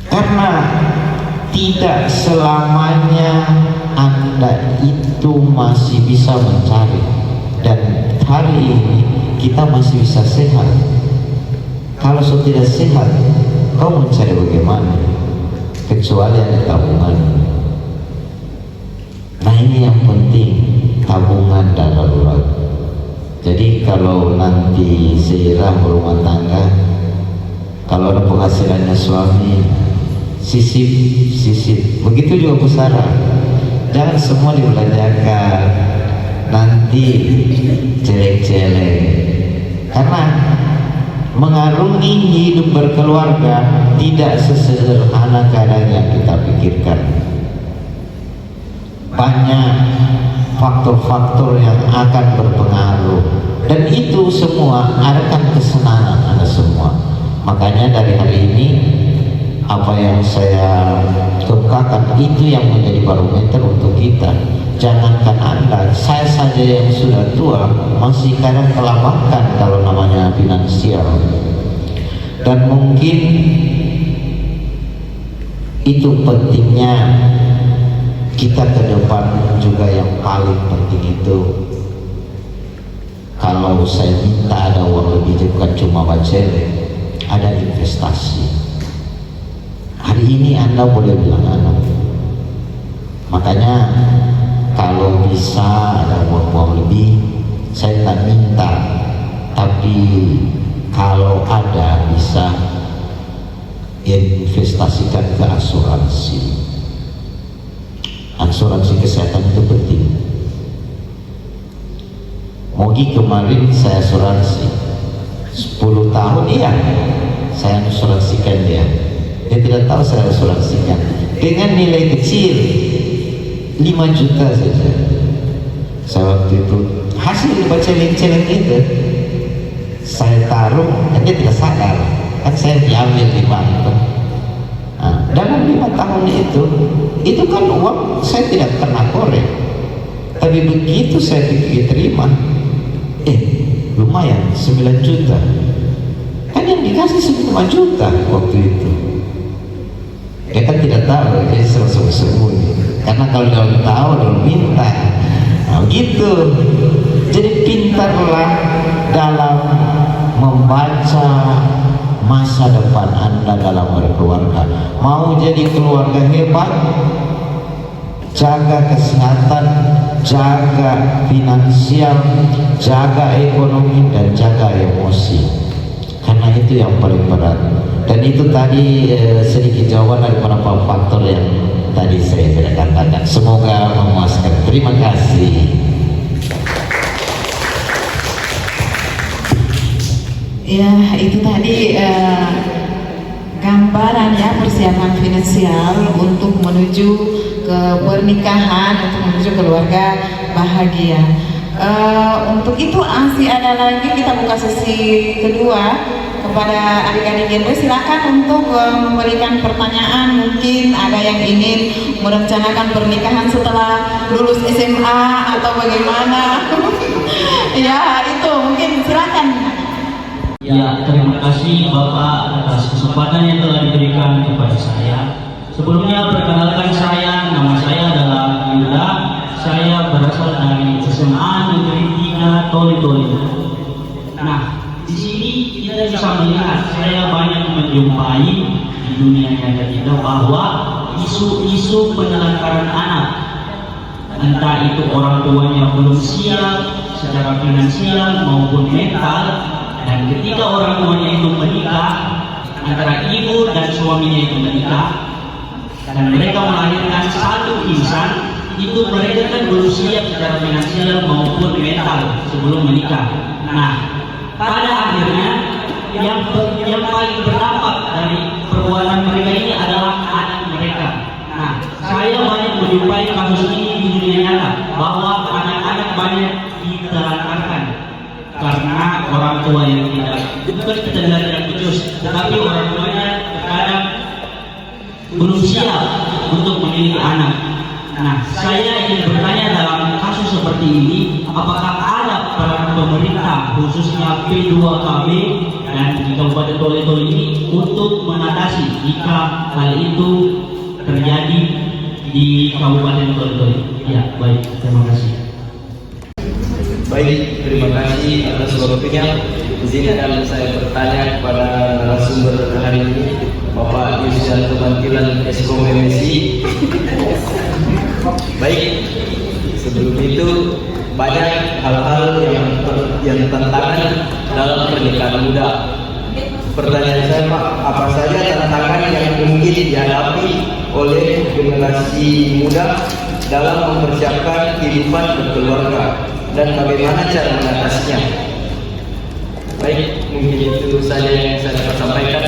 karena tidak selamanya Anda itu masih bisa mencari, dan hari ini kita masih bisa sehat. Kalau sudah tidak sehat, kau mencari bagaimana? Kecuali ada tabungan. Nah ini yang penting, tabungan darurat. Jadi kalau nanti seirah berumah tangga, kalau ada penghasilannya suami, sisip. Begitu juga pusara. Jangan semua dibelanjakan, nanti celeng-celeng. Karena mengarungi hidup berkeluarga tidak sesederhana keadaan yang kita pikirkan. Banyak faktor-faktor yang akan berpengaruh, dan itu semua akan kesenangan Anda semua. Makanya dari hari ini apa yang saya kemukakan itu yang menjadi barometer untuk kita. Jangankan Anda, saya saja yang sudah tua masih kadang kelabakan kalau namanya finansial. Dan mungkin itu pentingnya kita ke depan juga. Yang paling penting itu, kalau saya minta ada uang lebih, bukan cuma bacele, ada investasi. Hari ini Anda boleh bilang anak. Makanya kalau bisa ada uang lebih, saya tak minta, tapi kalau ada bisa investasikan ke asuransi. Asuransi kesehatan itu penting. Mogi kemarin saya asuransi 10 tahun, iya saya asuransikan dia. Dia tidak tahu saya asuransikan dengan nilai kecil 5 juta saja. Saya waktu itu hasil celeng-celeng itu saya taruh, dan dia tidak sadar kan saya diambil di bank. Dalam 5 tahun itu kan uang saya tidak kena korek, tapi begitu saya diterima, lumayan 9 juta. Kan yang dikasih 5 juta waktu itu. Dia kan tidak tahu, dia selalu sembunyi. Karena kalau dia tahu, dia minta. Nah begitu. Jadi pintarlah dalam membaca masa masa depan Anda dalam berkeluarga. Mau jadi keluarga hebat, jaga kesehatan, jaga finansial, jaga ekonomi, dan jaga emosi, karena itu yang paling berat. Dan itu tadi sedikit jawaban dari beberapa faktor yang tadi saya sudah katakan. Semoga memuaskan. Terima kasih. Ya, itu tadi gambaran ya persiapan finansial untuk menuju ke pernikahan, untuk menuju keluarga bahagia. Untuk itu masih ada lagi, kita buka sesi kedua kepada adik-adik genre. Silakan untuk memberikan pertanyaan. Mungkin ada yang ingin merencanakan pernikahan setelah lulus SMA atau bagaimana. Ya, itu mungkin silakan. Ya, terima kasih Bapak atas kesempatan yang telah diberikan kepada saya. Sebelumnya perkenalkan saya, nama saya adalah Yuda. Saya berasal dari SMA Negeri 3 Toli-Toli. Nah, di sini kita bisa melihat, saya banyak menjumpai di dunia nyata kita bahwa isu-isu penelantaran anak, entah itu orang tuanya belum siap secara finansial maupun mental, dan ketika orang tuanya itu menikah, antara ibu dan suaminya itu menikah, dan mereka melahirkan satu insan, itu mereka kan belum siap secara finansial maupun mental sebelum menikah. Nah, pada akhirnya yang paling berdampak dari perbuatan mereka ini adalah anak mereka. Nah, saya banyak menjumpai kasus ini di dunia nyata, bahwa anak-anak banyak ditelantarkan karena orang tua yang bukan kita tidak becus, tetapi orang tuanya terkadang belum siap untuk memiliki anak. Nah, saya ingin bertanya dalam kasus seperti ini, apakah ada peran pemerintah khususnya P2KB dan di Kabupaten Toli-Toli ini untuk mengatasi jika hal itu terjadi di Kabupaten Toli-Toli? Ya, baik, terima kasih. Baik, terima kasih atas waktunya. Di sini akan saya bertanya kepada narasumber hari ini, Bapak Yusian Kebantilan Eskom MSI. Baik, sebelum itu banyak hal-hal yang tantangan dalam pernikahan muda. Pertanyaan saya, Pak, apa saja tantangan yang mungkin dihadapi oleh generasi muda dalam mempersiapkan kehidupan berkeluarga dan bagaimana cara mengatasinya? Baik, mungkin itu saja yang saya dapat sampaikan.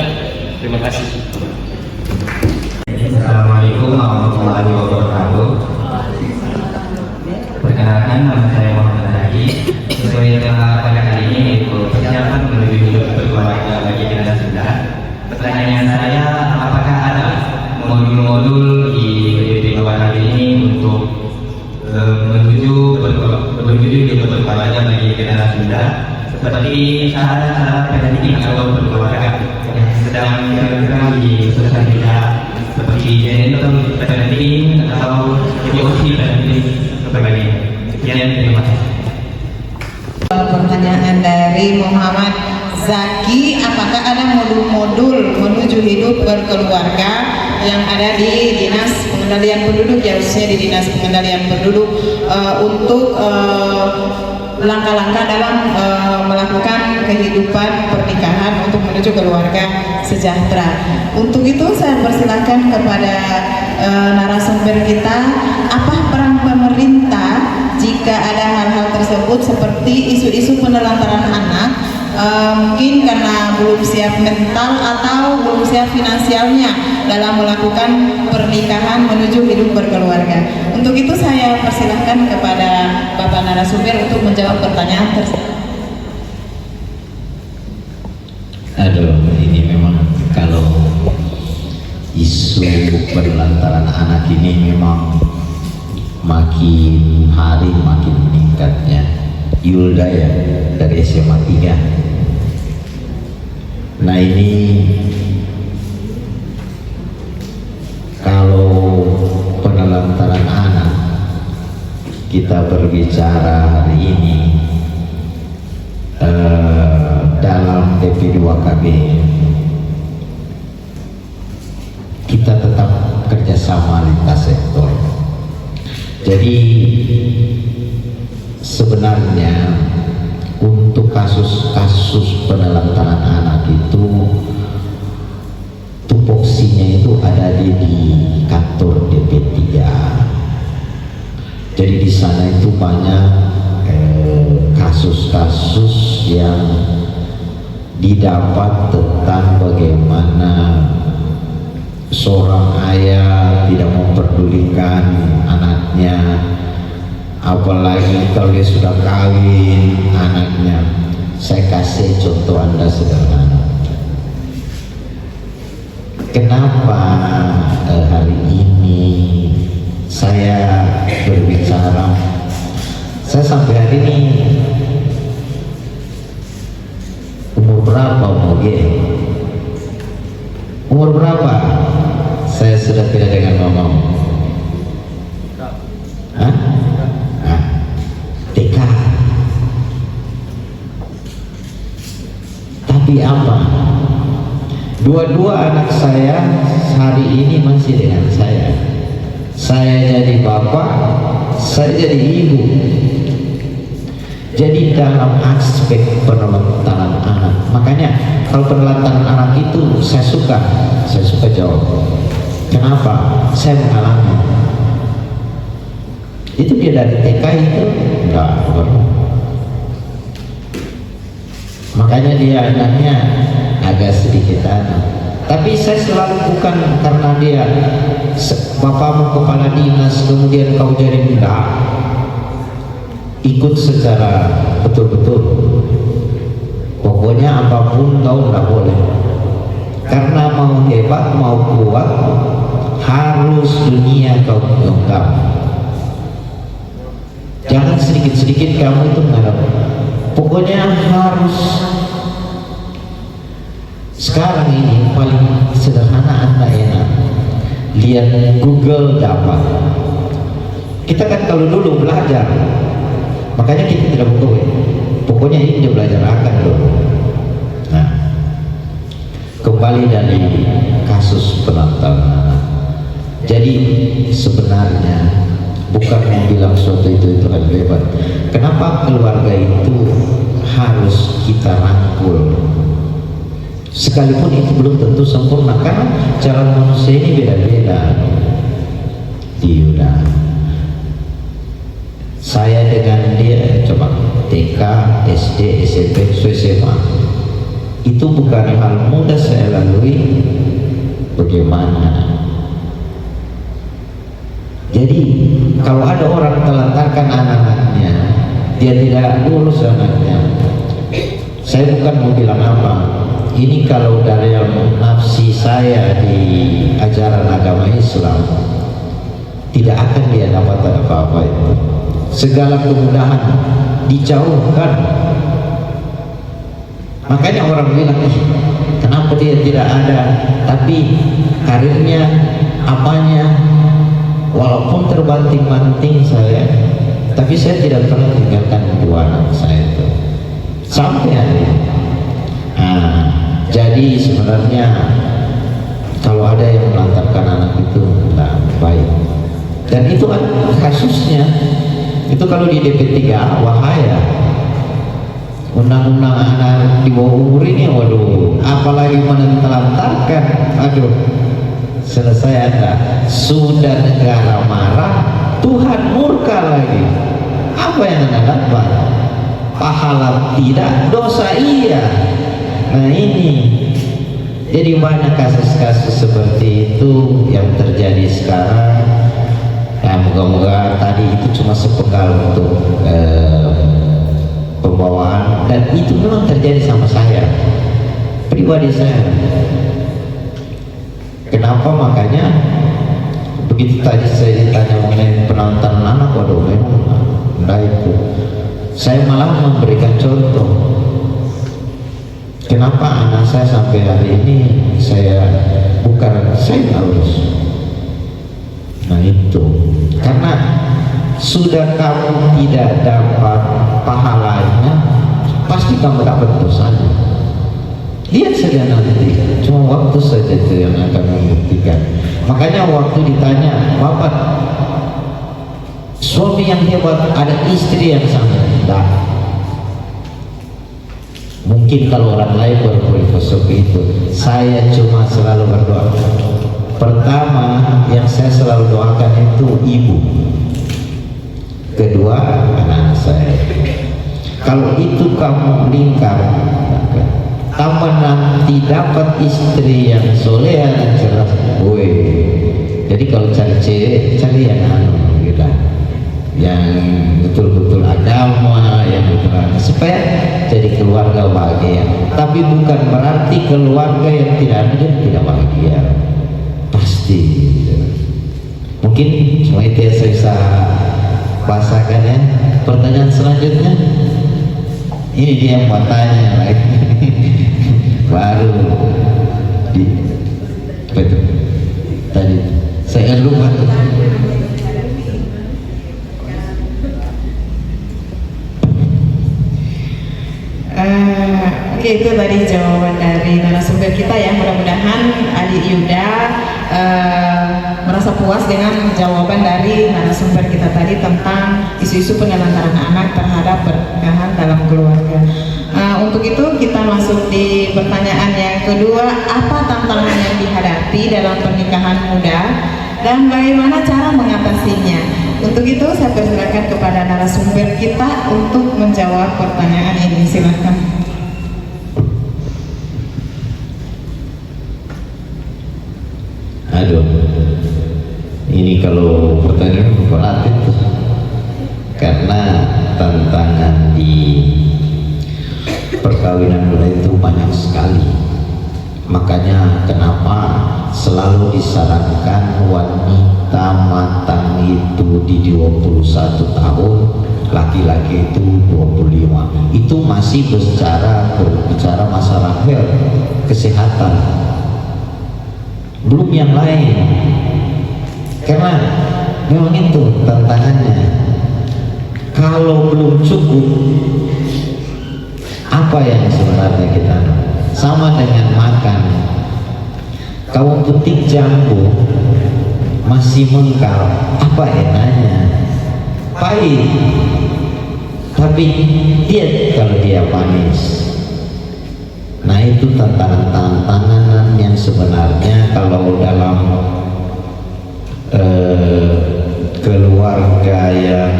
Terima kasih. Assalamualaikum warahmatullahi wabarakatuh. Perkenalkan, nama saya Muhammad Hadi. Sesuai tema pada kali ini yaitu persiapan menuju hidup berkeluarga bagi generasi muda. Pertanyaan saya, apakah ada modul-modul di PDP kali ini untuk menuju hidup berkeluarga bagi generasi muda, seperti cara-cara pendidikan atau berkeluarga yang sedang dilakukan di sosial media, seperti genital parenting atau EOC parenting sebagainya. Sekian, terima kasih. Pertanyaan dari Muhammad Zaki, apakah ada modul-modul menuju hidup berkeluarga yang ada di Dinas Pengendalian Penduduk, ya khususnya di Dinas Pengendalian Penduduk, untuk langkah-langkah dalam melakukan kehidupan pernikahan untuk menuju keluarga sejahtera. Untuk itu saya persilahkan kepada narasumber kita, apa peran pemerintah jika ada hal-hal tersebut seperti isu-isu penelantaran anak, mungkin karena belum siap mental atau belum siap finansialnya dalam melakukan pernikahan menuju hidup berkeluarga. Untuk itu saya persilahkan kepada Bapak narasumber untuk menjawab pertanyaan tersebut. Aduh, ini memang kalau isu penelantaran anak ini memang makin hari makin meningkatnya. Yulda ya, dari SMA 3. Nah, ini kalau penelantaran anak kita berbicara hari ini dalam DP2KB kita tetap kerjasama lintas sektor. Jadi sebenarnya untuk kasus-kasus penelantaran anak itu tupoksinya itu ada di kantor DP3. Jadi di sana itu banyak kasus-kasus yang didapat tentang bagaimana seorang ayah tidak memperdulikan anaknya, apalagi kalau dia sudah kawin anaknya. Saya kasih contoh Anda sederhana. Kenapa hari ini saya berbicara? Saya sampai hari ini umur berapa umur berapa saya sudah tidak dengan ngomong. Hah? TK. Tapi apa? Dua-dua anak saya hari ini masih dengan saya. Saya jadi bapak, saya jadi ibu. Jadi dalam aspek penelantaran anak, makanya kalau penelantaran anak itu saya suka jawab. Kenapa? Saya mengalami. Itu dia dari TK itu enggak. Makanya dia anaknya agak sedikit aneh. Tapi saya selalu bukan karena dia bapakmu kepala dinas kemudian kau jadi enggak, ikut secara betul-betul. Pokoknya apapun kau enggak boleh. Karena mau hebat mau kuat harus dunia kau genggam. Jangan sedikit-sedikit kamu itu mengarap. Pokoknya harus. Sekarang ini paling sederhana Anda enak lihat Google dapat. Kita kan kalau dulu belajar, makanya kita tidak butuh. Pokoknya ini dia belajar akan dulu. Nah, kembali dari kasus penelantaran anak. Jadi sebenarnya bukan mau bilang sesuatu itu kan hebat. Kenapa keluarga itu harus kita rangkul? Sekalipun itu belum tentu sempurna karena cara manusia ini beda-beda. Dia saya dengan dia coba TK, SD, SMP, SMA itu bukan hal mudah saya lalui. Bagaimana? Jadi kalau ada orang telantarkan anak-anaknya, dia tidak urus anaknya. Saya bukan mau bilang apa. Ini kalau dari yang nafsi saya di ajaran agama Islam, tidak akan dia dapat apa-apa itu. Segala kemudahan dijauhkan. Makanya orang bilang, kenapa dia tidak ada? Tapi karirnya, apanya, walaupun terbanting-banting saya, tapi saya tidak pernah tinggalkan dua anak saya itu sampai hari ini. Jadi sebenarnya kalau ada yang melantarkan anak itu tidak baik, dan itu kan kasusnya itu kalau di DP3 wahaya. Undang-undang anak di bawah umur ini, waduh, apalagi menelantarkan, aduh, selesai Anda. Sudah negara marah, Tuhan murka lagi. Apa yang Anda dapat? Pahala tidak, dosa iya. Nah ini, jadi banyak kasus-kasus seperti itu yang terjadi sekarang. Nah, moga-moga tadi itu cuma sepenggal untuk pembawaan, dan itu memang terjadi sama saya pribadi saya. Kenapa? Makanya begitu tadi saya ditanya mengenai penelantaran anak, waduh, memang enggak itu. Saya malah memberikan contoh. Kenapa anak saya sampai hari ini saya urus? Nah itu karena sudah kamu tidak dapat pahalanya, pasti kamu dapat dosanya. Lihat saja nanti, cuma waktu saja itu yang akan membuktikan. Makanya waktu ditanya, Bapak suami yang hebat, ada istri yang sama? Tidak. Mungkin kalau orang lain berfilosofi itu, saya cuma selalu berdoa. Pertama yang saya selalu doakan itu ibu, kedua anak saya. Kalau itu kamu lingkar, kamu nanti dapat istri yang soleha dan cerdas. Jadi kalau cari cewek, cari yang gitu, yang betul-betul agama, yang betul supaya jadi keluarga bahagia. Tapi bukan berarti keluarga yang tidak adil tidak bahagia, pasti. Mungkin cuma itu yang saya bisa bahasakan ya. Pertanyaan selanjutnya, ini dia yang mau tanya lagi. Baru di betul tadi saya lupa. Oke, itu tadi jawaban dari narasumber kita ya. Mudah-mudahan Adik Yuda merasa puas dengan jawaban dari narasumber kita tadi tentang isu-isu penelantaran anak terhadap pernikahan dalam keluarga. Untuk itu kita masuk di pertanyaan yang kedua, apa tantangan yang dihadapi dalam pernikahan muda dan bagaimana cara mengatasinya? Untuk itu saya persilakan kepada narasumber kita untuk menjawab pertanyaan ini. Silakan. Aduh, ini kalau pertanyaan berat itu, karena tantangan di perkawinan muda itu banyak sekali. Makanya kenapa selalu disarankan wanita matang itu di 21 tahun, laki-laki itu 25. Itu masih berbicara masalah health, kesehatan, belum yang lain. Karena memang itu tantangannya. Kalau belum cukup, apa yang sebenarnya kita sama dengan makan. Kau petik jambu masih mengkal, apa enaknya? Pahit, tapi diet kalau dia manis. Nah itu tantangan-tantangan yang sebenarnya kalau dalam keluarga yang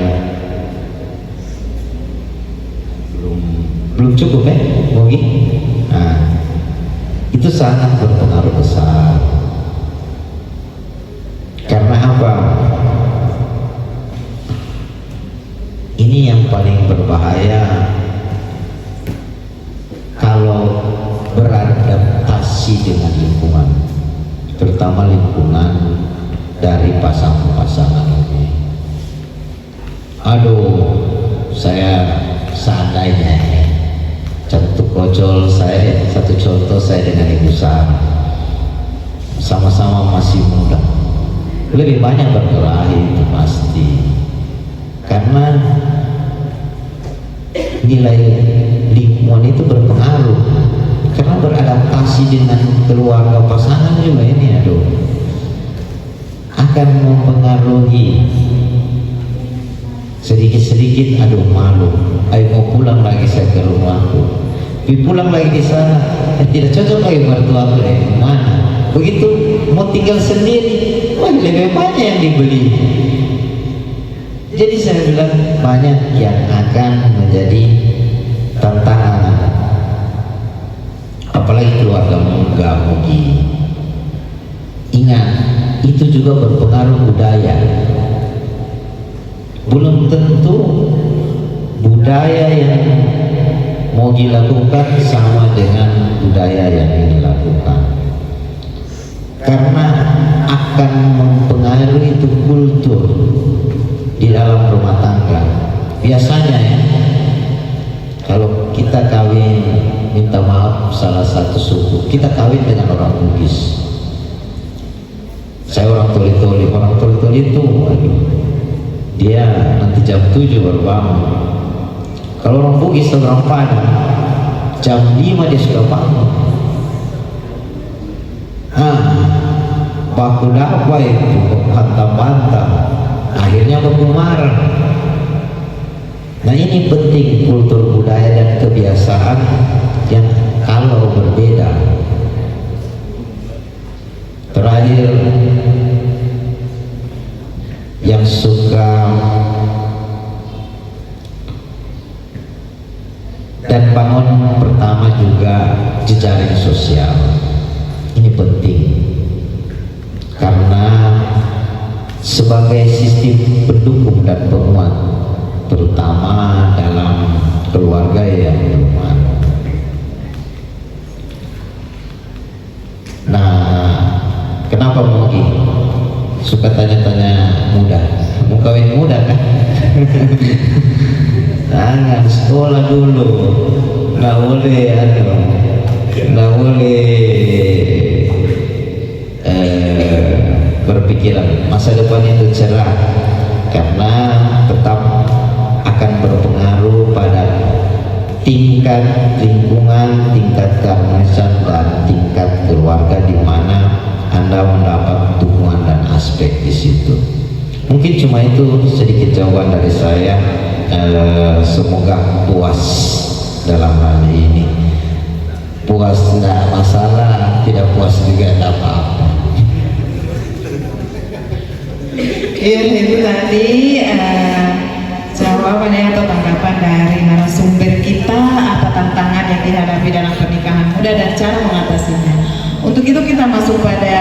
belum cukup ya, Bogi. Nah, itu sangat berpengaruh besar. Karena apa? Ini yang paling berbahaya kalau beradaptasi dengan lingkungan, terutama lingkungan dari pasangan-pasangan ini. Aduh, saya seandainya contoh kocol saya, satu contoh saya dengan ibu saya sama-sama masih muda, lebih banyak berkelahi itu pasti, karena nilai lingkungan itu berpengaruh. Karena beradaptasi dengan keluarga pasangan juga ini aduh akan mempengaruhi. Sedikit-sedikit aduh malu, ayo mau pulang lagi saya ke rumahku, pulang lagi di sana, tidak cocok lagi mertuaku mana. Begitu mau tinggal sendiri, wah lebih banyak yang dibeli. Jadi saya bilang banyak yang akan menjadi tantangan, apalagi keluarga muda-mudi. Ingat, itu juga berpengaruh budaya. Belum tentu budaya yang mau dilakukan sama dengan budaya yang dilakukan, karena akan mempengaruhi itu kultur di dalam rumah tangga. Biasanya ya, kalau kita kawin, minta maaf salah satu suku, kita kawin dengan orang Bugis. Saya orang Toli-Toli, orang Toli-Toli itu aduh, dia nanti jam 7 baru bangun. Kalau orang Bugis atau orang Padang jam 5 dia sudah bangun. aku dapat itu hantam-hantam, akhirnya baku marah. Nah ini penting kultur budaya dan kebiasaan yang kalau berbeda. Terakhir, yang suka dan bangun pertama juga jejaring sosial. Ini penting karena sebagai sistem pendukung dan penguat, terutama dalam keluarga yang berumah. Nah, kenapa Mogi suka tanya-tanya muda? Mau kawin muda kan? Jangan, sekolah dulu, nggak boleh nggak boleh berpikiran masa depan itu cerah, karena tetap akan berpengaruh pada tingkat lingkungan, tingkat keharmonisan dan tingkat keluarga di mana Anda mendapat dukungan dan aspek di situ. Mungkin cuma itu sedikit jawaban dari saya. Semoga puas dalam hal ini. Puas tidak masalah, tidak puas juga tidak apa-apa. Iya, itu tadi jawaban atau tanggapan dari narasumber kita atas tantangan yang dihadapi dalam pernikahan muda dan cara mengatasinya. Untuk itu kita masuk pada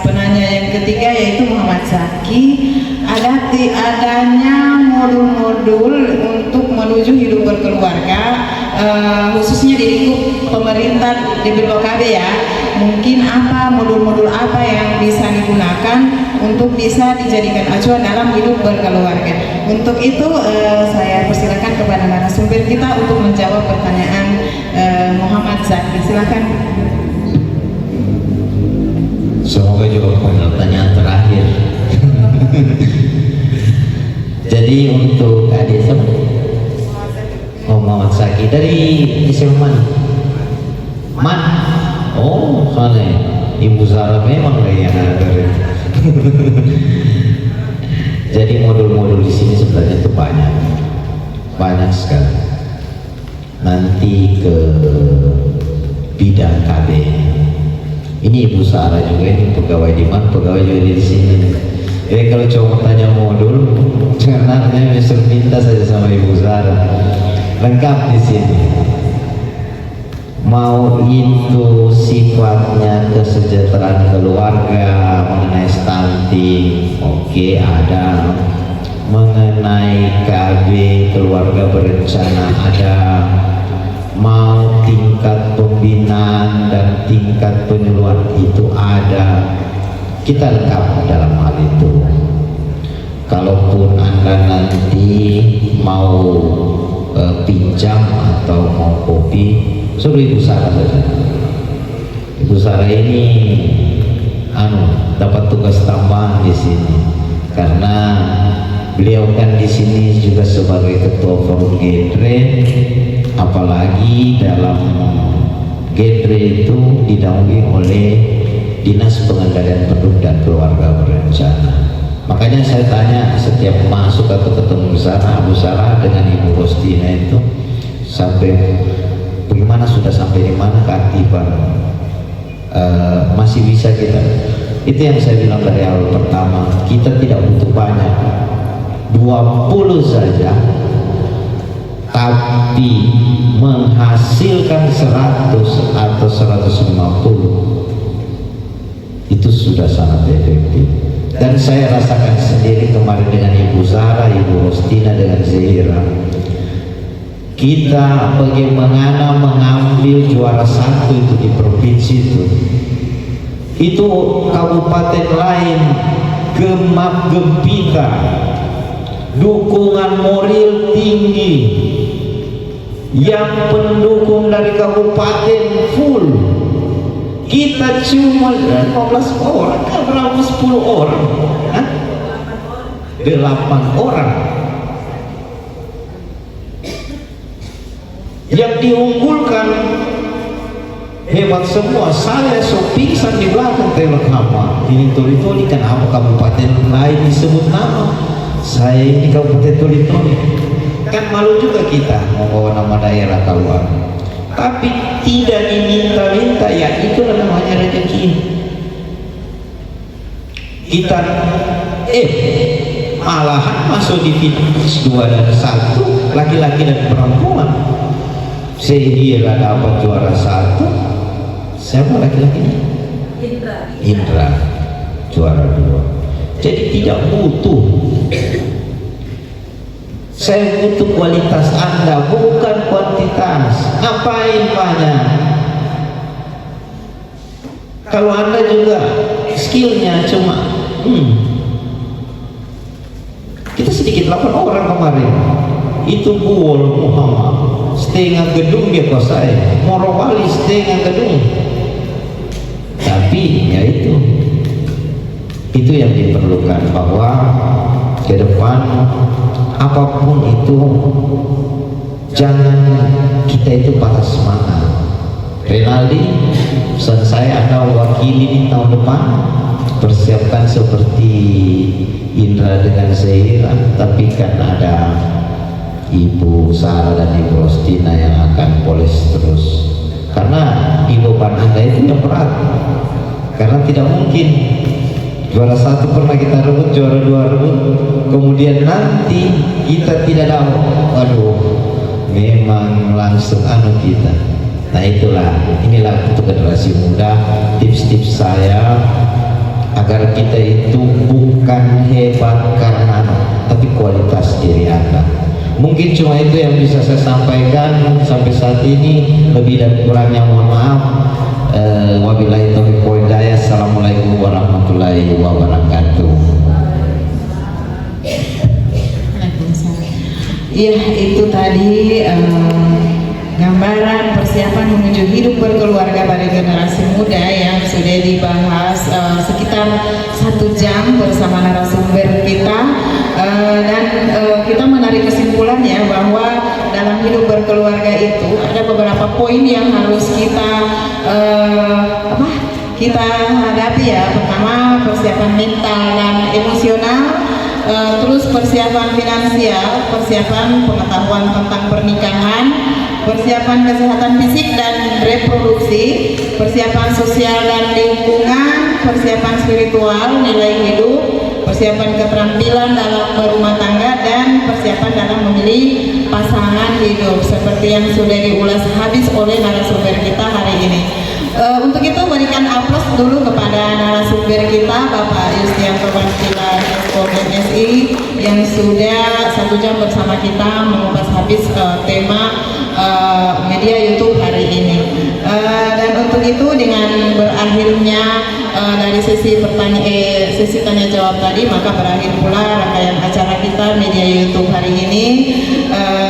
penanya yang ketiga, yaitu Muhammad Zaki. Adanya modul-modul untuk menuju hidup berkeluarga, khususnya di lingkup pemerintah di BPKB ya. Mungkin apa modul-modul apa yang bisa digunakan untuk bisa dijadikan acuan dalam hidup berkeluarga. Untuk itu saya persilakan kepada narasumber kita untuk menjawab pertanyaan Muhammad Zaki. Silakan. Semoga juga pertanyaan terakhir. Jadi untuk adik Muhammad Zaki dari SMA Man. Oh, soalnya Ibu Sarah memang yang ada. Jadi modul-modul di sini sebenarnya itu banyak sekali. Nanti ke bidang KB. Ini Ibu Sarah juga, ini pegawai di mana, pegawai juga di sini. Jadi kalau cuma tanya modul, sebenarnya bisa minta saja sama Ibu Sarah, lengkap di sini. Mau itu sifatnya kesejahteraan keluarga, mengenai stunting, oke, ada. Mengenai KB keluarga berencana ada. Mau tingkat pembinaan dan tingkat penyuluhan itu ada. Kita lengkap dalam hal itu. Kalaupun Anda nanti mau pinjam atau mau kopi, suruh Ibu Sarah saja. Ibu Sarah ini dapat tugas tambahan di sini karena beliau kan di sini juga sebagai ketua forum genre, apalagi dalam genre itu dinaungi oleh Dinas Pengendalian Penduduk dan Keluarga Berencana. Makanya saya tanya setiap masuk atau ketemu di sana, Abu Sarah dengan Ibu Rostina itu sampai bagaimana, sudah sampai di mana keaktifan, masih bisa kita. Itu yang saya bilang dari awal pertama, kita tidak butuh banyak, 20 saja, tapi menghasilkan 100 atau 150 itu sudah sangat efektif. Dan saya rasakan sendiri kemarin dengan Ibu Sarah, Ibu Rostina dengan Zahira, kita bagaimana mengambil juara 1 itu di provinsi itu kabupaten lain gemap gempita, dukungan moral tinggi, yang pendukung dari kabupaten full. Kita cuma 15 orang, kan berapa 10 orang? 8 orang. Yang diunggulkan hebat semua. Saya so pingsan di belakang Teluk Hama. Ini Toli-Toli, kenapa kabupaten lain disebut nama? Saya di Kabupaten Toli-Toli. Kan malu juga kita membawa nama daerah keluar. Tapi tidak diminta-minta, ya itulah namanya rezeki. Kita malahan masuk di finish 2 dan 1, laki-laki dan perempuan. Sehingga dapat juara 1. Siapa laki-lakinya? Indra juara 2. Jadi tidak butuh, saya butuh kualitas Anda, bukan kuantitas. Ngapain banyak kalau Anda juga skillnya cuma kita sedikit 8 orang kemarin. Itu Buol Muhammad setengah gedung dia kuasai, Morowali setengah gedung. Tapi ya itu yang diperlukan, bahwa ke depan apapun itu jangan kita itu patah semangat. Renaldi, pesan saya Anda wakili di tahun depan, persiapkan seperti Indra dengan Zaira, tapi kan ada Ibu Sarah dan Ibu Rostina yang akan polis terus, karena di beban Anda itu yang berat. Karena tidak mungkin juara 1 pernah kita rebut, juara 2 rebut, kemudian nanti kita tidak dapat. Waduh, memang langsung kita. Nah inilah untuk generasi muda, tips-tips saya agar kita itu bukan hebat karena tapi kualitas diri Anda. Mungkin cuma itu yang bisa saya sampaikan sampai saat ini. Lebih dan kurangnya mohon maaf. Wabillahi taufiq wal hidayah. Assalamualaikum warahmatullahi wabarakatuh. Iya, itu tadi gambaran persiapan menuju hidup berkeluarga pada generasi muda yang sudah dibahas sekitar 1 jam bersama narasumber kita, dan kita menarik kesimpulannya bahwa dalam hidup berkeluarga itu ada beberapa poin yang harus kita hadapi ya. Pertama, persiapan mental dan emosional, terus persiapan finansial, persiapan pengetahuan tentang pernikahan, persiapan kesehatan fisik dan reproduksi, persiapan sosial dan lingkungan, persiapan spiritual, nilai hidup, persiapan keterampilan dalam berumah tangga, dan persiapan dalam memilih pasangan hidup, seperti yang sudah diulas habis oleh narasumber kita hari ini. Untuk itu berikan aplaus dulu kepada narasumber kita, Bapak Yustianto Bantila, MSI, yang sudah 1 jam bersama kita mengupas habis tema media YouTube hari ini. Dan untuk itu dengan berakhirnya dari sesi tanya jawab tadi, maka berakhir pula rangkaian acara kita media YouTube hari ini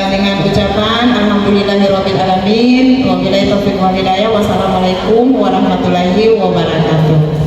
dengan ucapan alhamdulillahirabbil alamin, wabillahi taufiq wal hidayah, wassalamualaikum warahmatullahi wabarakatuh.